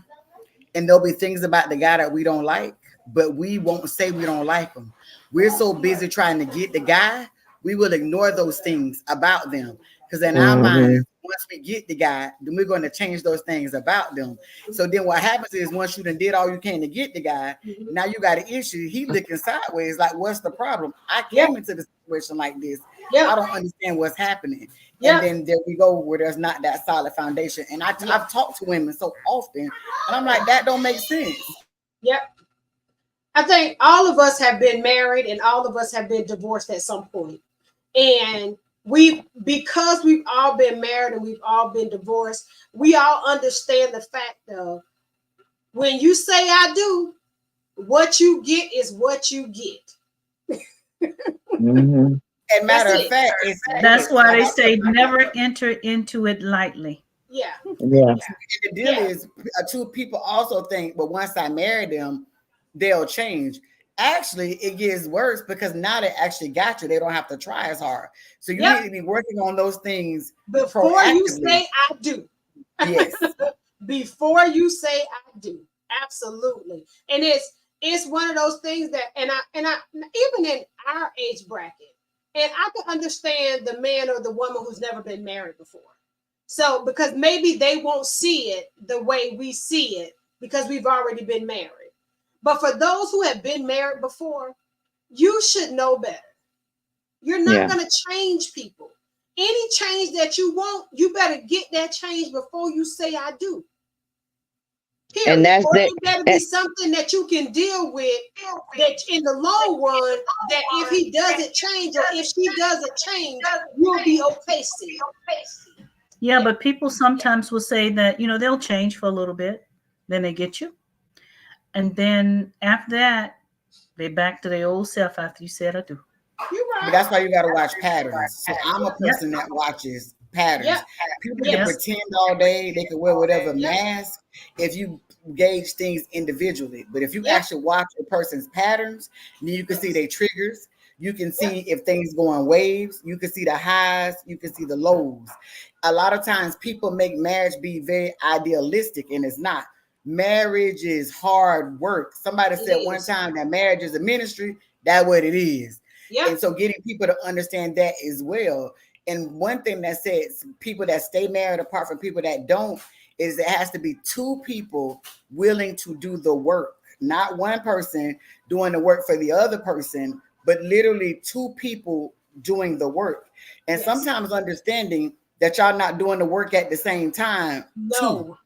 Speaker 2: and there'll be things about the guy that we don't like, but we won't say we don't like him. We're so busy trying to get the guy, we will ignore those things about them. Because in our
Speaker 3: Hmm.
Speaker 2: minds, once we get the guy, then we're going to change those things about them. So then what happens is once you done did all you can to get the guy,
Speaker 1: Mhm.
Speaker 2: now you got an issue. He looking sideways, like, what's the problem? I
Speaker 1: Yep.
Speaker 2: came into the situation like this. I
Speaker 1: Yep.
Speaker 2: don't understand what's happening. And
Speaker 1: Yep.
Speaker 2: then there we go where there's not that solid foundation. And
Speaker 1: Yep.
Speaker 2: I've talked to women so often, and I'm like, that don't make sense.
Speaker 1: Yep. I think all of us have been married and all of us have been divorced at some point. And because we've all been married and we've all been divorced, we all understand the fact of when you say I do, what you get is what you get.
Speaker 3: Hmm.
Speaker 2: And
Speaker 1: That's
Speaker 2: matter of
Speaker 1: it.
Speaker 2: fact, it's
Speaker 4: That's
Speaker 2: weird.
Speaker 4: why
Speaker 2: Like
Speaker 4: they
Speaker 2: I said,
Speaker 4: say never enter into it lightly.
Speaker 1: Yeah.
Speaker 3: Yeah.
Speaker 1: Yeah.
Speaker 2: the deal
Speaker 1: Yeah.
Speaker 2: is, two people also think, but once I marry them, they'll change. Actually, it gets worse because now they actually got you. They don't have to try as hard. So you
Speaker 1: Yep.
Speaker 2: need to be working on those things
Speaker 1: Before you
Speaker 2: proactively.
Speaker 1: say I do.
Speaker 2: Yes.
Speaker 1: Before you say I do. Absolutely. And it's one of those things that and I even in our age bracket, and I can understand the man or the woman who's never been married before. So because maybe they won't see it the way we see it because we've already been married. But for those who have been married before, you should know better. You're not
Speaker 3: Yeah.
Speaker 1: going to change people. Any change that you want, you better get that change before you say I do.
Speaker 3: And
Speaker 1: Period.
Speaker 3: that's
Speaker 1: Or
Speaker 3: it.
Speaker 1: it better be something that you can deal with that in the long run, that if he doesn't change or if she doesn't change, you'll be okay still.
Speaker 4: Yeah,
Speaker 1: Yeah.
Speaker 4: but people sometimes will say that, they'll change for a little bit, then they get you. And then after that, they back to their old self after you said I do.
Speaker 1: You're
Speaker 2: But
Speaker 1: right.
Speaker 2: that's why you got to watch patterns. So I'm a
Speaker 4: Yep.
Speaker 2: person that watches
Speaker 1: Yep.
Speaker 2: patterns. People can
Speaker 1: Yes.
Speaker 4: Yes.
Speaker 2: pretend all day, they can wear whatever
Speaker 1: Yep.
Speaker 2: mask if you gauge things individually. But if you
Speaker 1: Yep.
Speaker 2: actually watch a person's patterns, then you can see
Speaker 1: Yes.
Speaker 2: their triggers. You can
Speaker 1: Yep.
Speaker 2: see if things go in waves. You can see the highs. You can see the lows. A lot of times people make marriage be very idealistic, and it's not. Marriage is hard work. Somebody
Speaker 1: It
Speaker 2: said one
Speaker 1: is.
Speaker 2: time that marriage is a ministry. That's what it is.
Speaker 1: Yep.
Speaker 2: And so getting people to understand that as well. And one thing that says people that stay married apart from people that don't is it has to be two people willing to do the work, not one person doing the work for the other person, but literally two people doing the work. And
Speaker 1: Yes.
Speaker 2: sometimes understanding that y'all not doing the work at the same time too.
Speaker 1: No.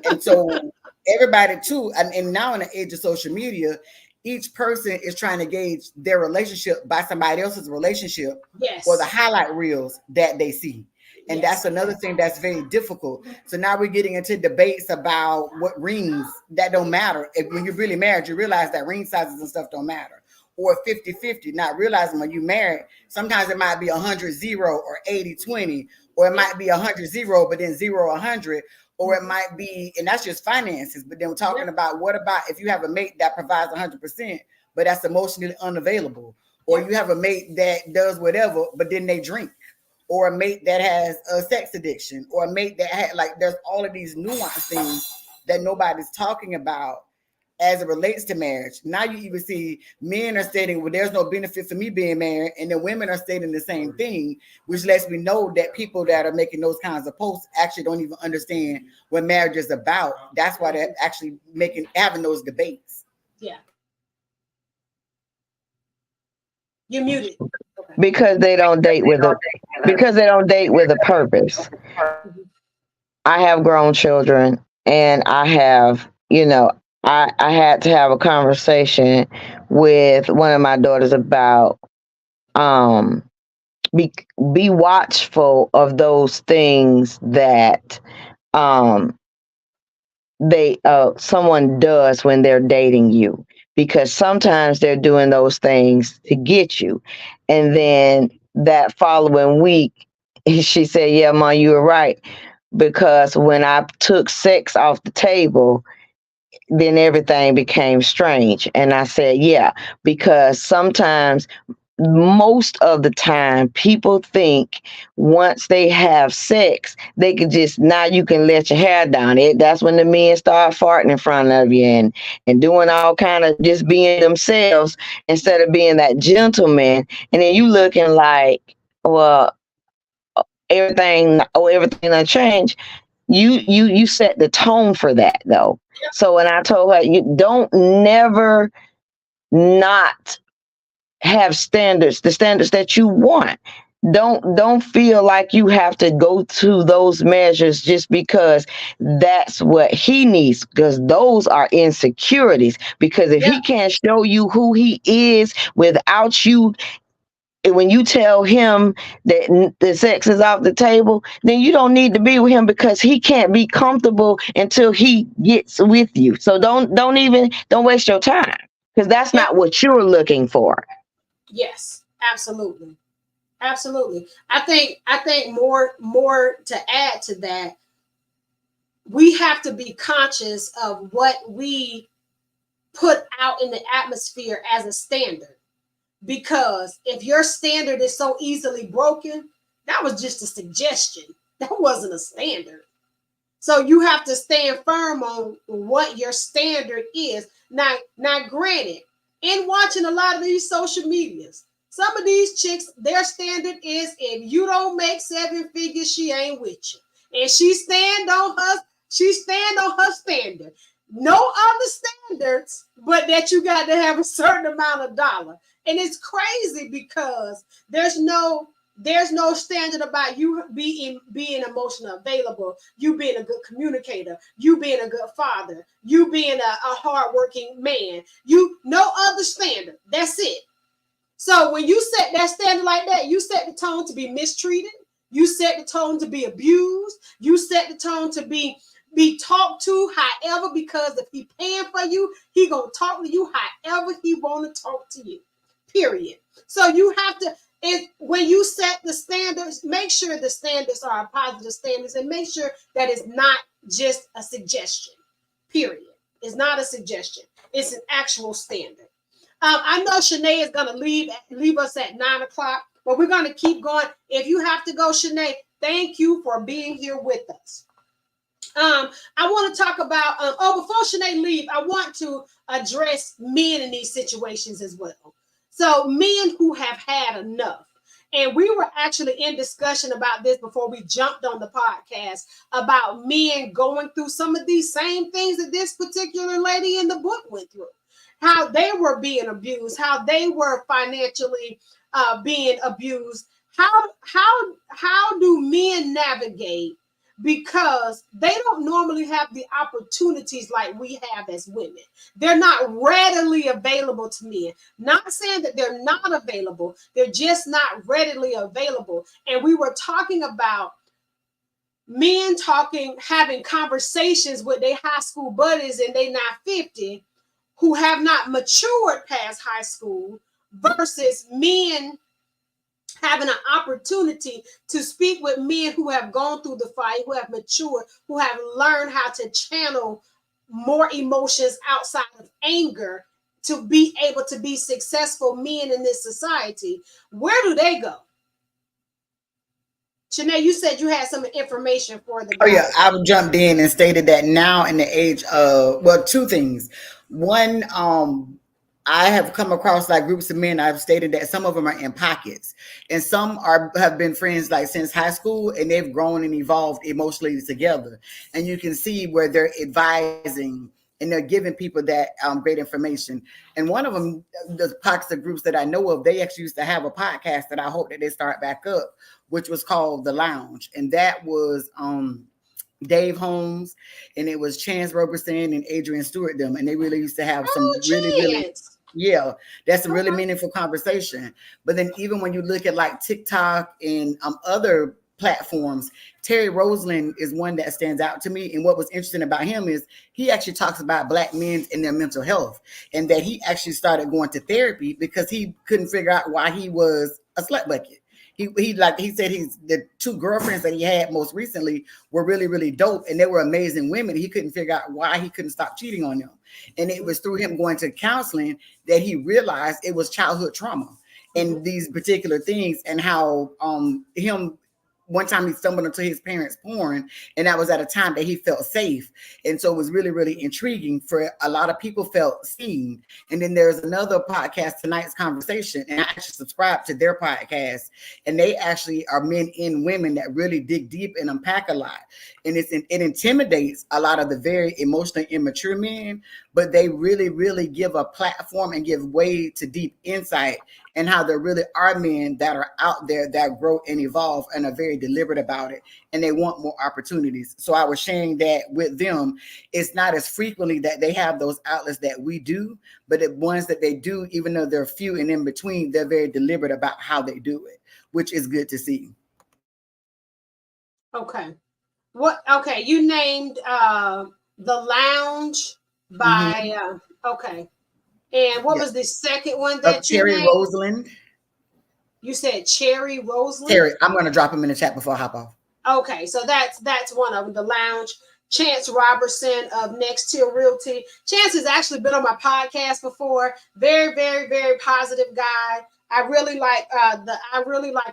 Speaker 2: And so everybody too, and now in the age of social media, each person is trying to gauge their relationship by somebody else's relationship or the
Speaker 1: Yes.
Speaker 2: highlight reels that they see. And that's
Speaker 1: Yes.
Speaker 2: another thing that's very difficult. So now we're getting into debates about what rings that don't matter. If when you're really married, you realize that ring sizes and stuff don't matter. Or 50-50, not realizing when you married, sometimes it might be 100-0 or 80-20, or it
Speaker 1: Yep.
Speaker 2: might be 100-0, but then 0-100, or it
Speaker 1: Mhm.
Speaker 2: might be, and that's just finances. But then we're talking
Speaker 1: Yep.
Speaker 2: about what about if you have a mate that provides 100%, but that's emotionally unavailable, or
Speaker 1: Yep.
Speaker 2: you have a mate that does whatever, but then they drink, or a mate that has a sex addiction, or a mate that had like there's all of these nuanced things that nobody's talking about as it relates to marriage. Now you even see men are stating, well, there's no benefit for me being married, and then women are stating the same thing, which lets me know that people that are making those kinds of posts actually don't even understand what marriage is about. That's why they're actually having those debates.
Speaker 1: Yeah. You're muted. Okay.
Speaker 3: Because they don't date with a because they don't date with a purpose.
Speaker 1: Mhm.
Speaker 3: I have grown children, and I had to have a conversation with one of my daughters about um be be watchful of those things that um they someone does when they're dating you, because sometimes they're doing those things to get you. And then that following week she said, yeah, mom, you were right, because when I took sex off the table, then everything became strange. And I said, yeah, because sometimes, most of the time, people think once they have sex, they can just, now you can let your hair down. That's when the men start farting in front of you and doing all kind of just being themselves instead of being that gentleman. And then you looking like, well, everything done changed. You set the tone for that though. So when I told her, you don't never not have standards, the standards that you want. Don't feel like you have to go to those measures just because that's what he needs, because those are insecurities. Because if
Speaker 1: Yeah.
Speaker 3: he can't show you who he is without you, when you tell him that the sex is off the table, then you don't need to be with him, because he can't be comfortable until he gets with you. So don't waste your time, because that's
Speaker 1: Yeah.
Speaker 3: not what you're looking for.
Speaker 1: Yes. Absolutely. Absolutely. I think more to add to that, we have to be conscious of what we put out in the atmosphere as a standard. Because if your standard is so easily broken, that was just a suggestion. That wasn't a standard. So you have to stand firm on what your standard is. Now, granted, in watching a lot of these social medias, some of these chicks, their standard is if you don't make seven figures, she ain't with you. And she stand on her standard. No other standards, but that you got to have a certain amount of dollar. And it's crazy because there's no standard about you being emotionally available, you being a good communicator, you being a good father, you being a hardworking man. You no other standard. That's it. So when you set that standard like that, you set the tone to be mistreated. You set the tone to be abused. You set the tone to be talked to however, because if he paying for you, he gonna talk to you however he want to talk to you. Period. So you have to, when you set the standards, make sure the standards are positive standards, and make sure that it's not just a suggestion. Period. It's not a suggestion. It's an actual standard. I know Shanae is gonna leave us at 9 o'clock, but we're gonna keep going. If you have to go, Shanae, thank you for being here with us. I want to talk about. Before Shanae leave, I want to address men in these situations as well. So men who have had enough. And we were actually in discussion about this before we jumped on the podcast, about men going through some of these same things that this particular lady in the book went through. How they were being abused, how they were financially being abused. How do men navigate, because they don't normally have the opportunities like we have as women. They're not readily available to men. Not saying that they're not available, they're just not readily available. And we were talking about men having conversations with their high school buddies, and they not 50, who have not matured past high school, versus men having an opportunity to speak with men who have gone through the fight, who have matured, who have learned how to channel more emotions outside of anger to be able to be successful men in this society. Where do they go? Shanae, you said you had some information for the
Speaker 2: Oh
Speaker 1: guys.
Speaker 2: yeah, I jumped in and stated that now in the age of, well, two things. One, I have come across like groups of men. I've stated that some of them are in pockets, and some have been friends like since high school, and they've grown and evolved emotionally together. And you can see where they're advising and they're giving people that great information. And one of them, the pockets of groups that I know of, they actually used to have a podcast that I hope that they start back up, which was called The Lounge, and that was Dave Holmes, and it was Chance Roberson and Adrian Stewart them, and they really used to have some
Speaker 1: Oh,
Speaker 2: really,
Speaker 1: chance.
Speaker 2: yeah, that's a really meaningful conversation. But then even when you look at like TikTok and other platforms, Terry Roseland is one that stands out to me. And what was interesting about him is he actually talks about Black men and their mental health, and that he actually started going to therapy because he couldn't figure out why he was a slut bucket. he said he's the two girlfriends that he had most recently were really really dope, and they were amazing women. He couldn't figure out why he couldn't stop cheating on them, and it was through him going to counseling that he realized it was childhood trauma and these particular things, and how him one time he stumbled into his parents' porn, and that was at a time that he felt safe. And so it was really, really intriguing for a lot of people felt seen. And then there's another podcast, Tonight's Conversation, and I actually subscribe to their podcast. And they actually are men and women that really dig deep and unpack a lot. And it intimidates a lot of the very emotionally immature men, but they really, really give a platform and give way to deep insight, and how there really are men that are out there that grow and evolve and are very deliberate about it, and they want more opportunities. So I was sharing that with them. It's not as frequently that they have those outlets that we do, but the ones that they do, even though they're few and in between, they're very deliberate about how they do it, which is good to see.
Speaker 1: Okay. Okay, you named The Lounge by okay. And what was the second one that you
Speaker 2: Terry
Speaker 1: named?
Speaker 2: Roseland.
Speaker 1: You said Cherry Roseland?
Speaker 2: Terry, I'm going to drop him in the chat before I hop off.
Speaker 1: Okay, so that's one of them, The Lounge. Chance Robertson of Next Tier Realty. Chance has actually been on my podcast before. Very, very, very positive guy. I really like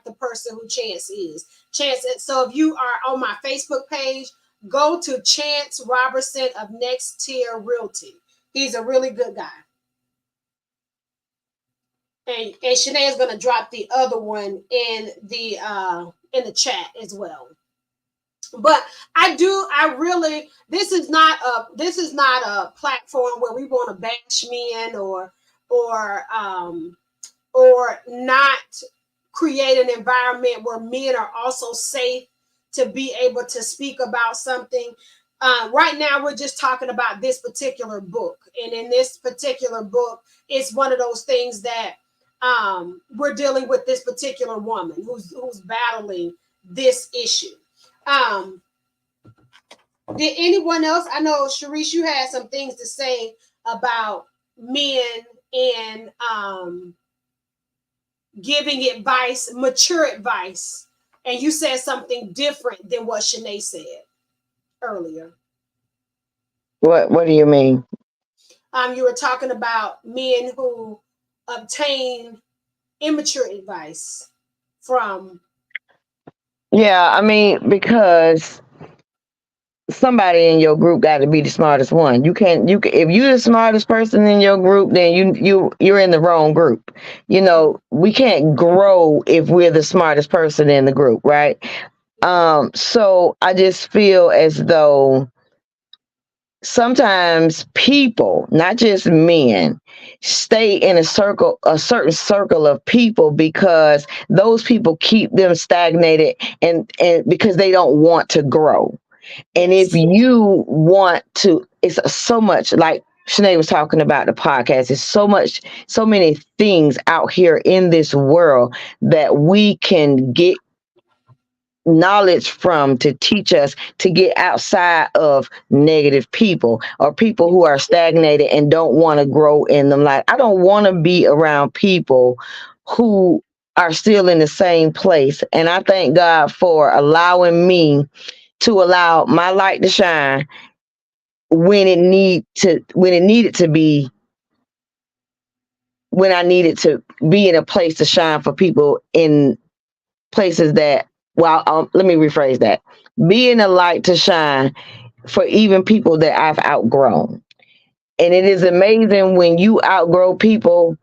Speaker 1: the person who Chance is. Chance. So if you are on my Facebook page, go to Chance Robertson of Next Tier Realty. He's a really good guy. And Shanae is gonna drop the other one in the chat as well. But this is not a platform where we want to bash men or not create an environment where men are also safe to be able to speak about something. Right now, we're just talking about this particular book. And in this particular book, it's one of those things that we're dealing with this particular woman who's battling this issue. Did anyone else? I know, Sharice, you had some things to say about men and giving advice, mature advice. And you said something different than what Shanae said earlier.
Speaker 3: What do you mean?
Speaker 1: You were talking about men who obtain immature advice from.
Speaker 3: Yeah, I mean, because somebody in your group got to be the smartest one. You can if you're the smartest person in your group, then you're in the wrong group. You know, we can't grow if we're the smartest person in the group, right? So I just feel as though sometimes people, not just men, stay in a certain circle of people because those people keep them stagnated and because they don't want to grow. And if you want to, it's so much like Shanae was talking about the podcast. It's so many things out here in this world that we can get knowledge from to teach us to get outside of negative people or people who are stagnated and don't want to grow in them. Like, I don't want to be around people who are still in the same place. And I thank God for allowing me to allow my light to shine when it needed to be, when I needed to be in a place to shine for people in places that, let me rephrase that. Being a light to shine for even people that I've outgrown. And it is amazing when you outgrow people,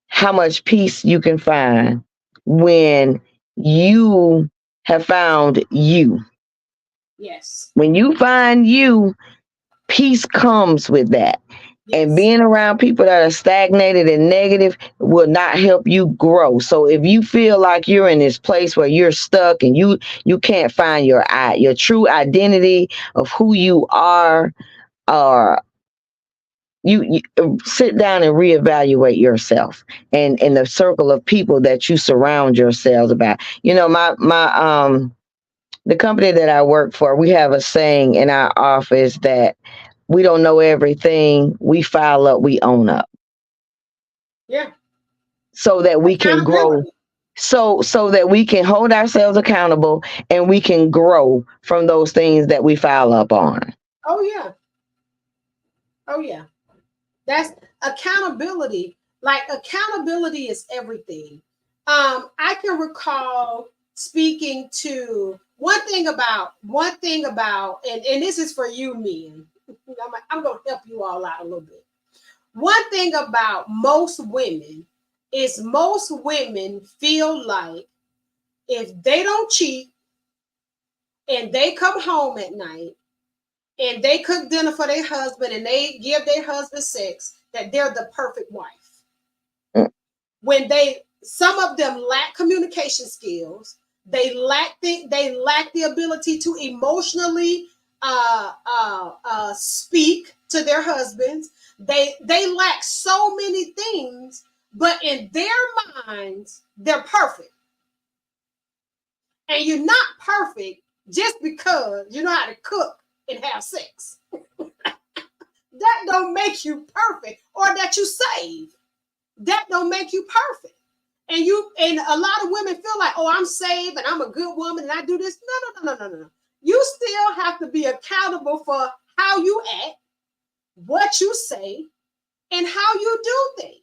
Speaker 3: how much peace you can find when you have found you.
Speaker 1: Yes.
Speaker 3: When you find you, peace comes with that. Yes. And being around people that are stagnated and negative will not help you grow. So if you feel like you're in this place where you're stuck and you can't find your true identity of who you are, or you sit down and reevaluate yourself and in the circle of people that you surround yourselves about. You know, the company that I work for, we have a saying in our office that we don't know everything. We file up, we own up.
Speaker 1: Yeah.
Speaker 3: So that we can grow. so that we can hold ourselves accountable and we can grow from those things that we foul up on.
Speaker 1: Oh yeah. Oh yeah. That's accountability. Like accountability is everything. I can recall speaking to one thing about, and this is for you men. I'm gonna help you all out a little bit. One thing about most women is most women feel like if they don't cheat and they come home at night and they cook dinner for their husband and they give their husband sex, that they're the perfect wife.
Speaker 3: Mm.
Speaker 1: When some of them lack communication skills, they lack the ability to emotionally speak to their husbands. They lack so many things, but in their minds, they're perfect. And you're not perfect just because you know how to cook and have sex. That don't make you perfect, or that you save. That don't make you perfect. And a lot of women feel like, oh, I'm saved and I'm a good woman and I do this. No. You still have to be accountable for how you act, what you say, and how you do things.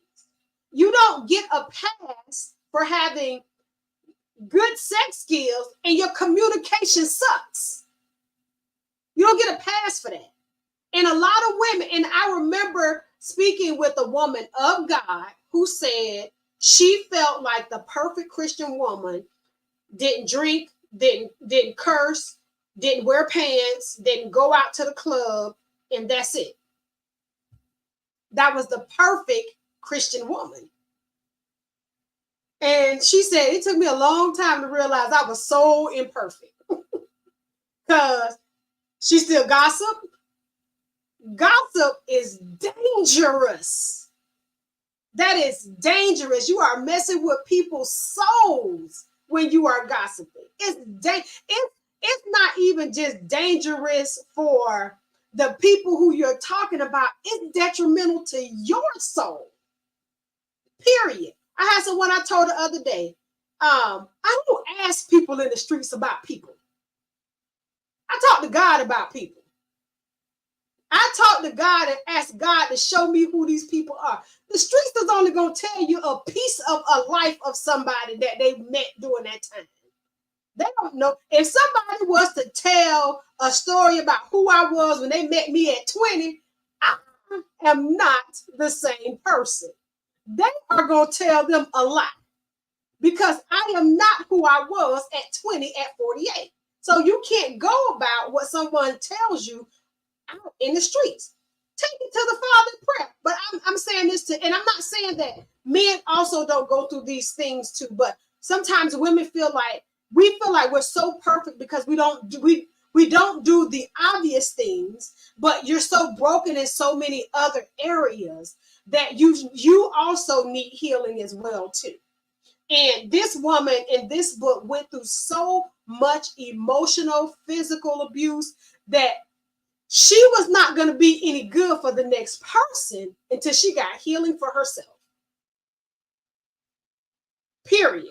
Speaker 1: You don't get a pass for having good sex skills and your communication sucks. You don't get a pass for that. And a lot of women, and I remember speaking with a woman of God who said she felt like the perfect Christian woman didn't drink, didn't curse, didn't wear pants, didn't go out to the club, and that's it. That was the perfect Christian woman. And she said it took me a long time to realize I was so imperfect. Because she still gossiped. Gossip is dangerous. That is dangerous. You are messing with people's souls when you are gossiping. It's not even just dangerous for the people who you're talking about. It's detrimental to your soul. Period. I had someone I told the other day, I don't ask people in the streets about people. I talk to God about people. I talk to God and ask God to show me who these people are. The streets is only going to tell you a piece of a life of somebody that they met during that time. They don't know. If somebody was to tell a story about who I was when they met me at 20, I am not the same person. They are going to tell them a lie because I am not who I was at 20, at 48. So you can't go about what someone tells you out in the streets. Take it to the Father in prayer. But I'm saying this and I'm not saying that men also don't go through these things too, but sometimes women feel like we're so perfect because we don't do the obvious things, but you're so broken in so many other areas that you also need healing as well too. And this woman in this book went through so much emotional, physical abuse that she was not going to be any good for the next person until she got healing for herself. Period.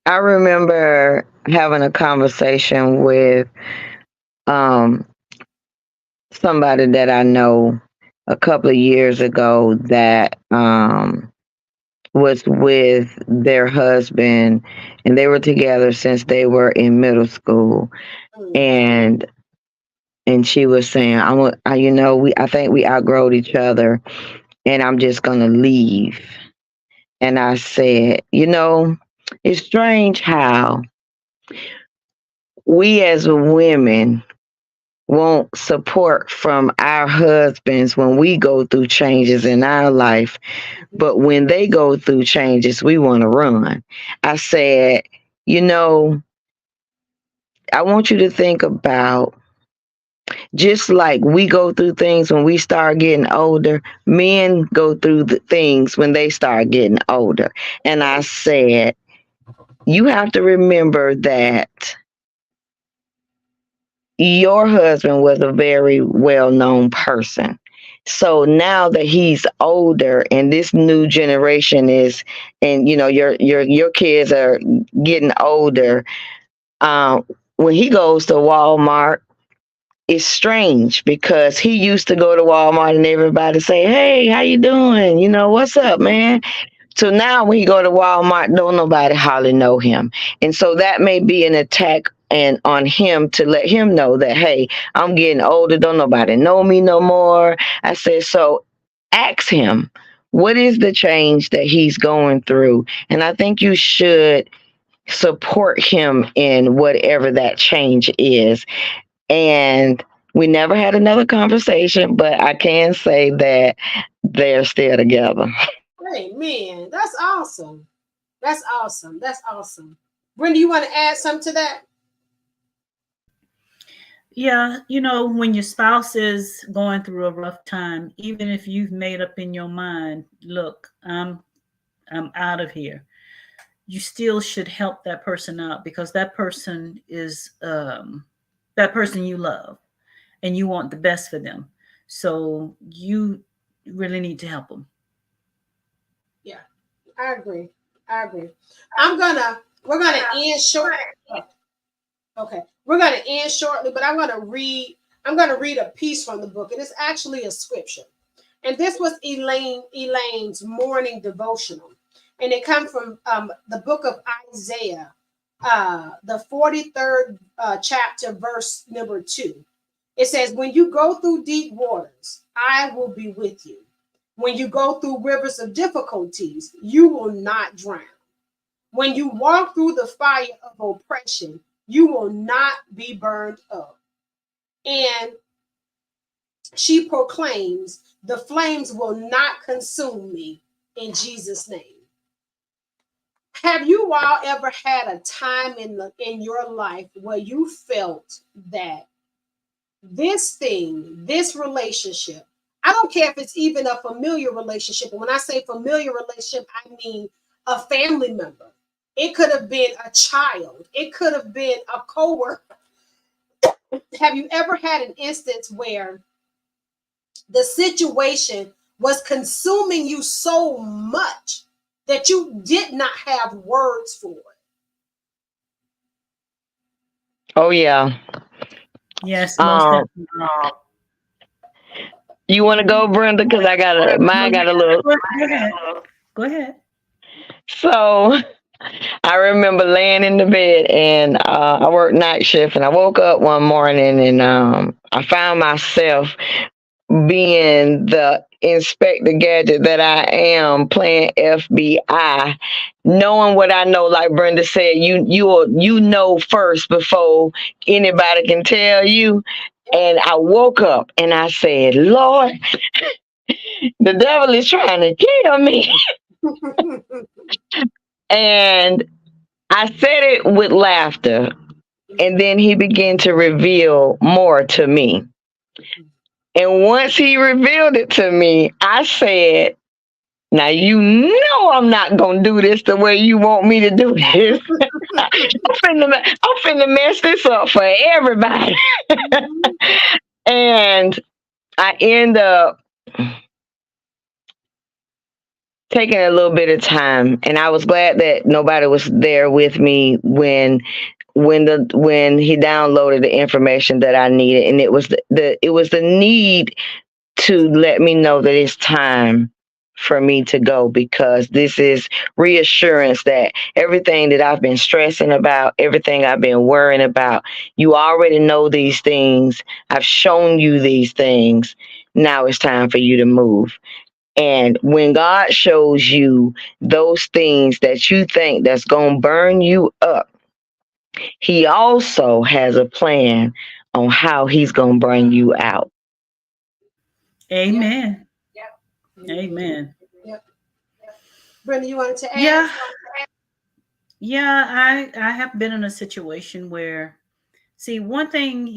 Speaker 3: I remember having a conversation with um somebody that I know a couple of years ago that was with their husband, and they were together since they were in middle school. And she was saying, I think we outgrowed each other and I'm just going to leave. And I said, it's strange how we as women want support from our husbands when we go through changes in our life. But when they go through changes, we want to run. I said, I want you to think about just like we go through things when we start getting older, men go through the things when they start getting older. And I said, you have to remember that your husband was a very well-known person. So now that he's older and this new generation is, and your kids are getting older, um, when he goes to Walmart, it's strange because he used to go to Walmart and everybody say, "Hey, how you doing? What's up, man?" So now when he go to Walmart, don't nobody hardly know him. And so that may be an attack and on him to let him know that, hey, I'm getting older, don't nobody know me no more. I said, so ask him, what is the change that he's going through? And I think you should support him in whatever that change is. And we never had another conversation, but I can say that they're still together.
Speaker 1: Amen. That's awesome. That's awesome. That's awesome. Brenda, you want to add something to that?
Speaker 4: Yeah, when your spouse is going through a rough time, even if you've made up in your mind, look, I'm out of here, you still should help that person out, because that person is that person you love and you want the best for them. So you really need to help them.
Speaker 1: Yeah, I agree. I agree. We're gonna end short. Okay, we're gonna end shortly, but I'm gonna read a piece from the book, and it's actually a scripture. And this was Elaine's morning devotional, and it comes from the book of Isaiah, the 43rd chapter, verse number 2. It says, "When you go through deep waters, I will be with you. When you go through rivers of difficulties, you will not drown. When you walk through the fire of oppression, you will not be burned up." And she proclaims, "The flames will not consume me in Jesus' name." Have you all ever had a time in your life where you felt that this relationship, I don't care if it's even a familiar relationship, and when I say familiar relationship, I mean a family member. It could have been a child. It could have been a coworker. Have you ever had an instance where the situation was consuming you so much that you did not have words for it?
Speaker 3: Oh yeah.
Speaker 4: Yes, most
Speaker 3: Um,
Speaker 4: definitely.
Speaker 3: you want to go, Brenda? Because
Speaker 4: No,
Speaker 3: mine got a little.
Speaker 4: go ahead. Go ahead.
Speaker 3: So I remember laying in the bed and I worked night shift and I woke up one morning and I found myself being the Inspector Gadget that I am, playing FBI, knowing what I know. Like Brenda said, you know first before anybody can tell you. And I woke up and I said, Lord, the devil is trying to kill me. And I said it with laughter. And then he began to reveal more to me. And once he revealed it to me, I said, now you know I'm not gonna do this the way you want me to do this. I'm finna mess this up for everybody. And I end up taking a little bit of time, and I was glad that nobody was there with me when he downloaded the information that I needed, and it was the need to let me know that it's time for me to go, because this is reassurance that everything that I've been stressing about, everything I've been worrying about, you already know these things. I've shown you these things. Now it's time for you to move. And when God shows you those things that you think that's going to burn you up, he also has a plan on how he's going to bring you out.
Speaker 1: Yep.
Speaker 4: Amen.
Speaker 1: Yep. Amen.
Speaker 4: Amen.
Speaker 1: Yep. Brenda, you wanted to add?
Speaker 4: Yeah. Yeah, I have been in a situation where, see, one thing,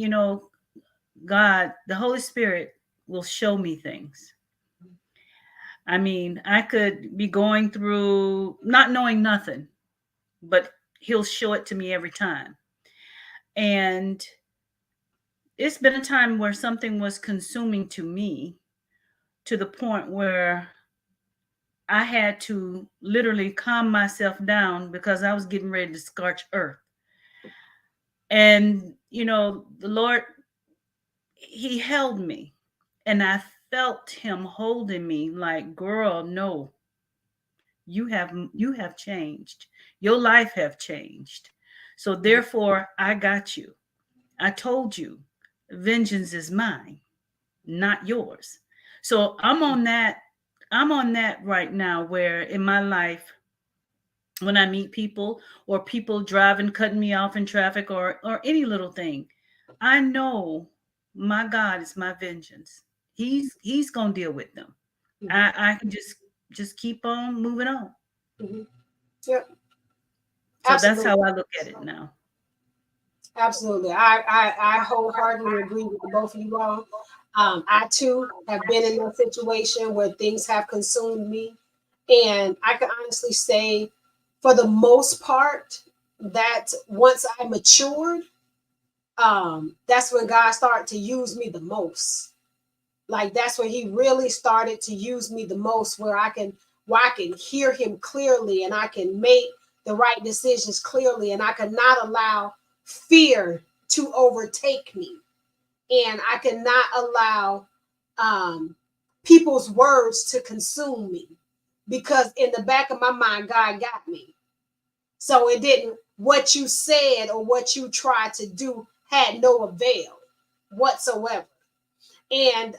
Speaker 4: God, the Holy Spirit will show me things. I mean, I could be going through not knowing nothing, but he'll show it to me every time. And it's been a time where something was consuming to me, to the point where I had to literally calm myself down because I was getting ready to scorch earth. And, the Lord, He held me, and I felt Him holding me like, girl, no, you have changed. Your life have changed. So therefore, I got you. I told you, vengeance is mine, not yours. So I'm on that right now, where in my life, when I meet people, or people driving, cutting me off in traffic, or any little thing, I know my God is my vengeance. He's gonna deal with them. I can just keep on moving on.
Speaker 1: Mhm. Yep,
Speaker 4: So that's how
Speaker 1: absolutely.
Speaker 4: I look at it now.
Speaker 1: Absolutely. I wholeheartedly agree with the both of you all. I too have been in that situation where things have consumed me. And I can honestly say, for the most part, that once I matured, that's when God started to use me the most. Like that's when He really started to use me the most, where I can hear Him clearly, and I can make the right decisions clearly, and I cannot allow fear to overtake me, and I cannot allow um, people's words to consume me, because in the back of my mind, God got me. So it didn't. What you said or what you tried to do had no avail whatsoever. And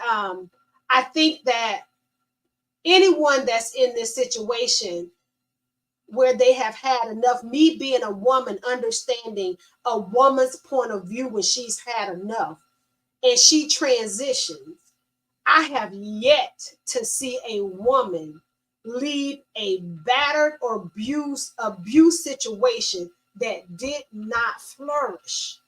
Speaker 1: I think that anyone that's in this situation where they have had enough, me being a woman, understanding a woman's point of view when she's had enough and she transitions, I have yet to see a woman leave a battered or abuse situation that did not flourish.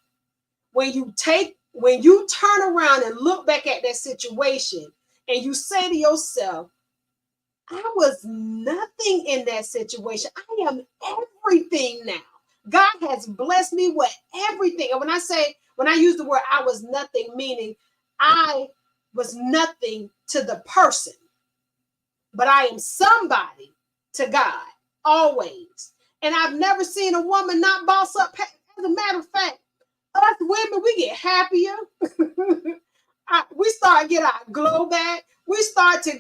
Speaker 1: When you turn around and look back at that situation and you say to yourself, I was nothing in that situation. I am everything now. God has blessed me with everything. And when I use the word I was nothing, meaning I was nothing to the person, but I am somebody to God always. And I've never seen a woman not boss up. As a matter of fact, us women, we get happier. We start to get our glow back. We start to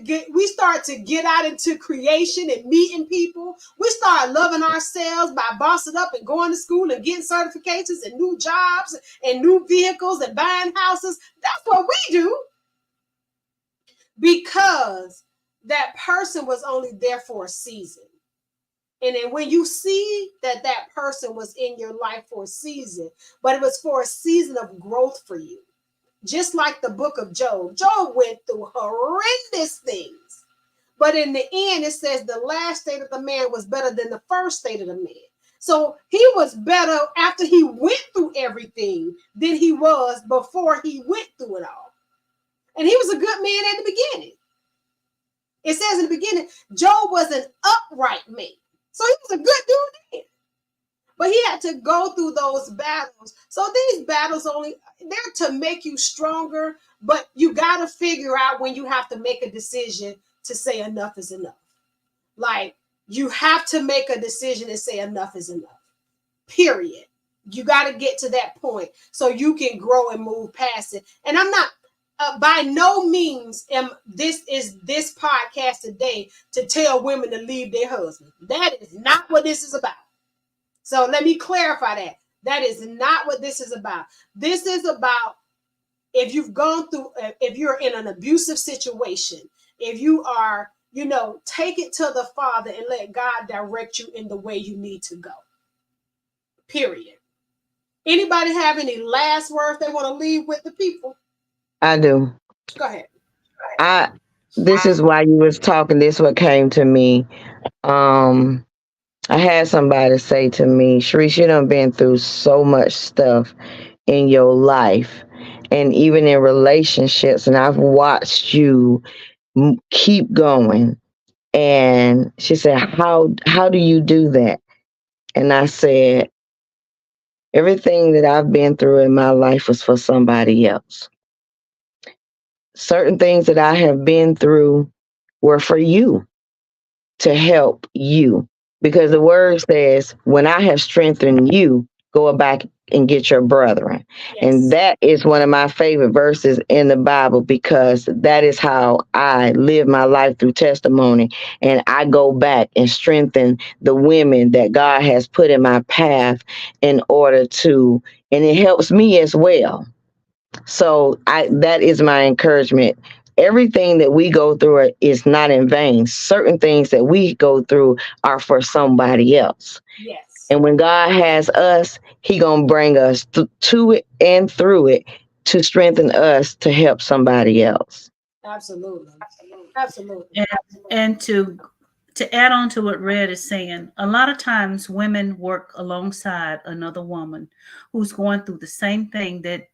Speaker 1: get out into creation and meeting people. We start loving ourselves by bossing up and going to school and getting certifications and new jobs and new vehicles and buying houses. That's what we do, because that person was only there for a season. And then when you see that that person was in your life for a season, but it was for a season of growth for you, just like the book of Job. Job went through horrendous things. But in the end, it says the last state of the man was better than the first state of the man. So he was better after he went through everything than he was before he went through it all. And he was a good man at the beginning. It says in the beginning, Job was an upright man. So he was a good dude then. But he had to go through those battles. So these battles they're to make you stronger, but you got to figure out when you have to make a decision to say enough is enough. Like, you have to make a decision and say enough is enough. Period. You got to get to that point so you can grow and move past it. And I'm not by no means this podcast today to tell women to leave their husband. That is not what this is about. So let me clarify that. That is not what this is about. This is about, if you're in an abusive situation, if you are, take it to the Father and let God direct you in the way you need to go. Period. Anybody have any last words they want to leave with the people?
Speaker 3: I do.
Speaker 1: Go ahead.
Speaker 3: I This is why you was talking. This what came to me. Um, I had somebody say to me, Sharice, you done been through so much stuff in your life and even in relationships, and I've watched you keep going. And she said, how do you do that? And I said, everything that I've been through in my life was for somebody else. certain things that I have been through were for you, to help you. Because the word says, when I have strengthened you, go back and get your brethren. And
Speaker 1: Yes.
Speaker 3: that is one of my favorite verses in the Bible, because that is how I live my life, through testimony. And I go back and strengthen the women that God has put in my path in order to, and it helps me as well. So I that is my encouragement. Everything that we go through is not in vain. Certain things that we go through are for somebody else.
Speaker 1: Yes.
Speaker 3: And when God has us, He gonna bring us to it and through it to strengthen us to help somebody else.
Speaker 1: Absolutely. Absolutely.
Speaker 4: And, and to add on to what Red is saying, a lot of times women work alongside another woman who's going through the same thing, that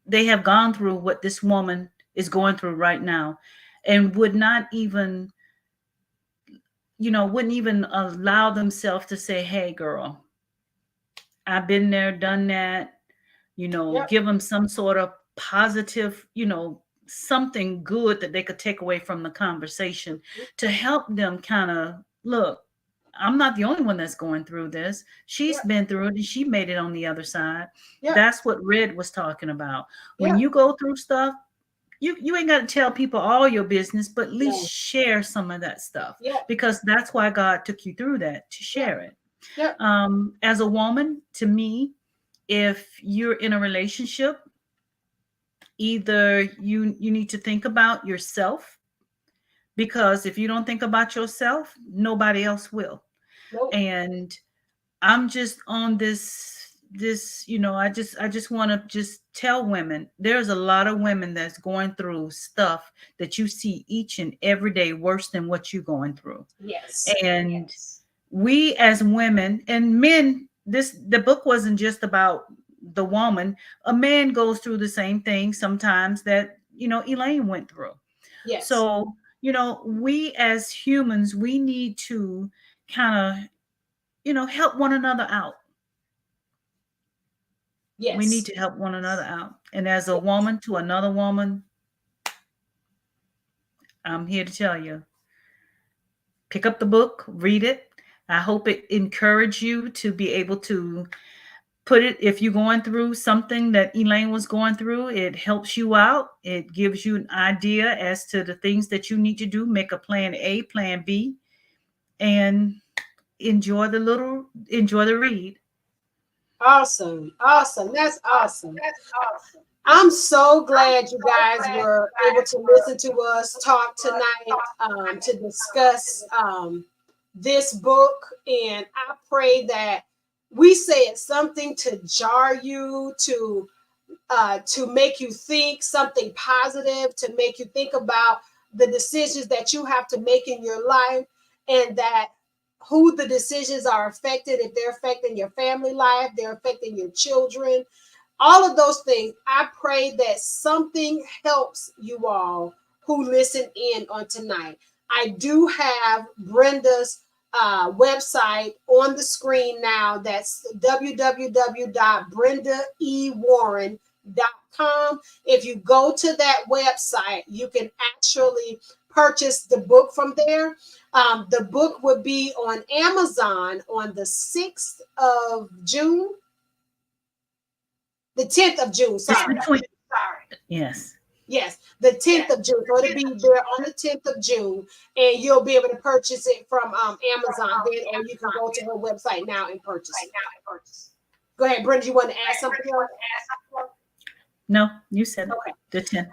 Speaker 4: they have gone through what this woman is going through right now, and would not even, wouldn't even allow themselves to say, hey girl, I've been there, done that,
Speaker 1: Yep.
Speaker 4: give them some sort of positive, something good that they could take away from the conversation, to help them kind of look, I'm not the only one that's going through this. She's
Speaker 1: Yep.
Speaker 4: been through it and she made it on the other side.
Speaker 1: Yep.
Speaker 4: That's what Red was talking about. When
Speaker 1: Yep.
Speaker 4: you go through stuff, you ain't got to tell people all your business, but at least
Speaker 1: No.
Speaker 4: share some of that stuff,
Speaker 1: Yep.
Speaker 4: because that's why God took you through that, to
Speaker 1: Yep.
Speaker 4: share it.
Speaker 1: Yep.
Speaker 4: As a woman, to me, if you're in a relationship, either you need to think about yourself, because if you don't think about yourself, nobody else will.
Speaker 1: Nope.
Speaker 4: And I'm just on this, I just want to just tell women, there's a lot of women that's going through stuff that you see each and every day worse than what you're going through.
Speaker 1: Yes.
Speaker 4: And we as women and men, the book wasn't just about the woman. A man goes through the same thing sometimes that Elaine went through.
Speaker 1: Yes.
Speaker 4: So we as humans, we need to kind of help one another out. We need
Speaker 1: Yes.
Speaker 4: to help one another out. And as a
Speaker 1: Yes.
Speaker 4: woman to another woman, I'm here to tell you, pick up the book, read it. I hope it encouraged you to be able to put it, if you're going through something that Elaine was going through, it helps you out. It gives you an idea as to the things that you need to do. Make a plan A, plan B, and enjoy the read.
Speaker 1: Awesome. Awesome. That's awesome. I'm so glad you guys were able to listen to us talk tonight, to discuss this book. And I pray that we said something to jar you, to make you think something positive, to make you think about the decisions that you have to make in your life, and that who the decisions are affected, if they're affecting your family life, they're affecting your children, all of those things. I pray that something helps you all who listen in on tonight. I do have Brenda's website on the screen now. That's www.brendaewarren.com. If you go to that website, you can actually purchase the book from there. The book would be on Amazon on the 6th of June. The 10th of June, sorry.
Speaker 4: Yes.
Speaker 1: Yes, the 10th of June. So it'll be there on the 10th of June, and you'll be able to purchase it from Amazon then, or you can go to her website now and purchase it. Go ahead, Brenda, you want to add something else?
Speaker 4: No, you said it.
Speaker 1: Okay.
Speaker 4: The 10th.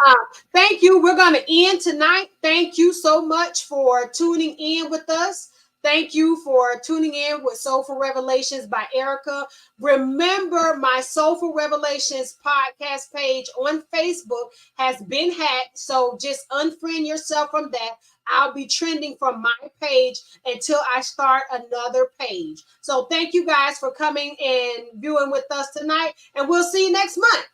Speaker 1: Thank you. We're going to end tonight. Thank you so much for tuning in with us. Thank you for tuning in with Soulful Revelations by Erica. Remember, my Soulful Revelations podcast page on Facebook has been hacked, so just unfriend yourself from that. I'll be trending from my page until I start another page. So thank you guys for coming and viewing with us tonight, and we'll see you next month.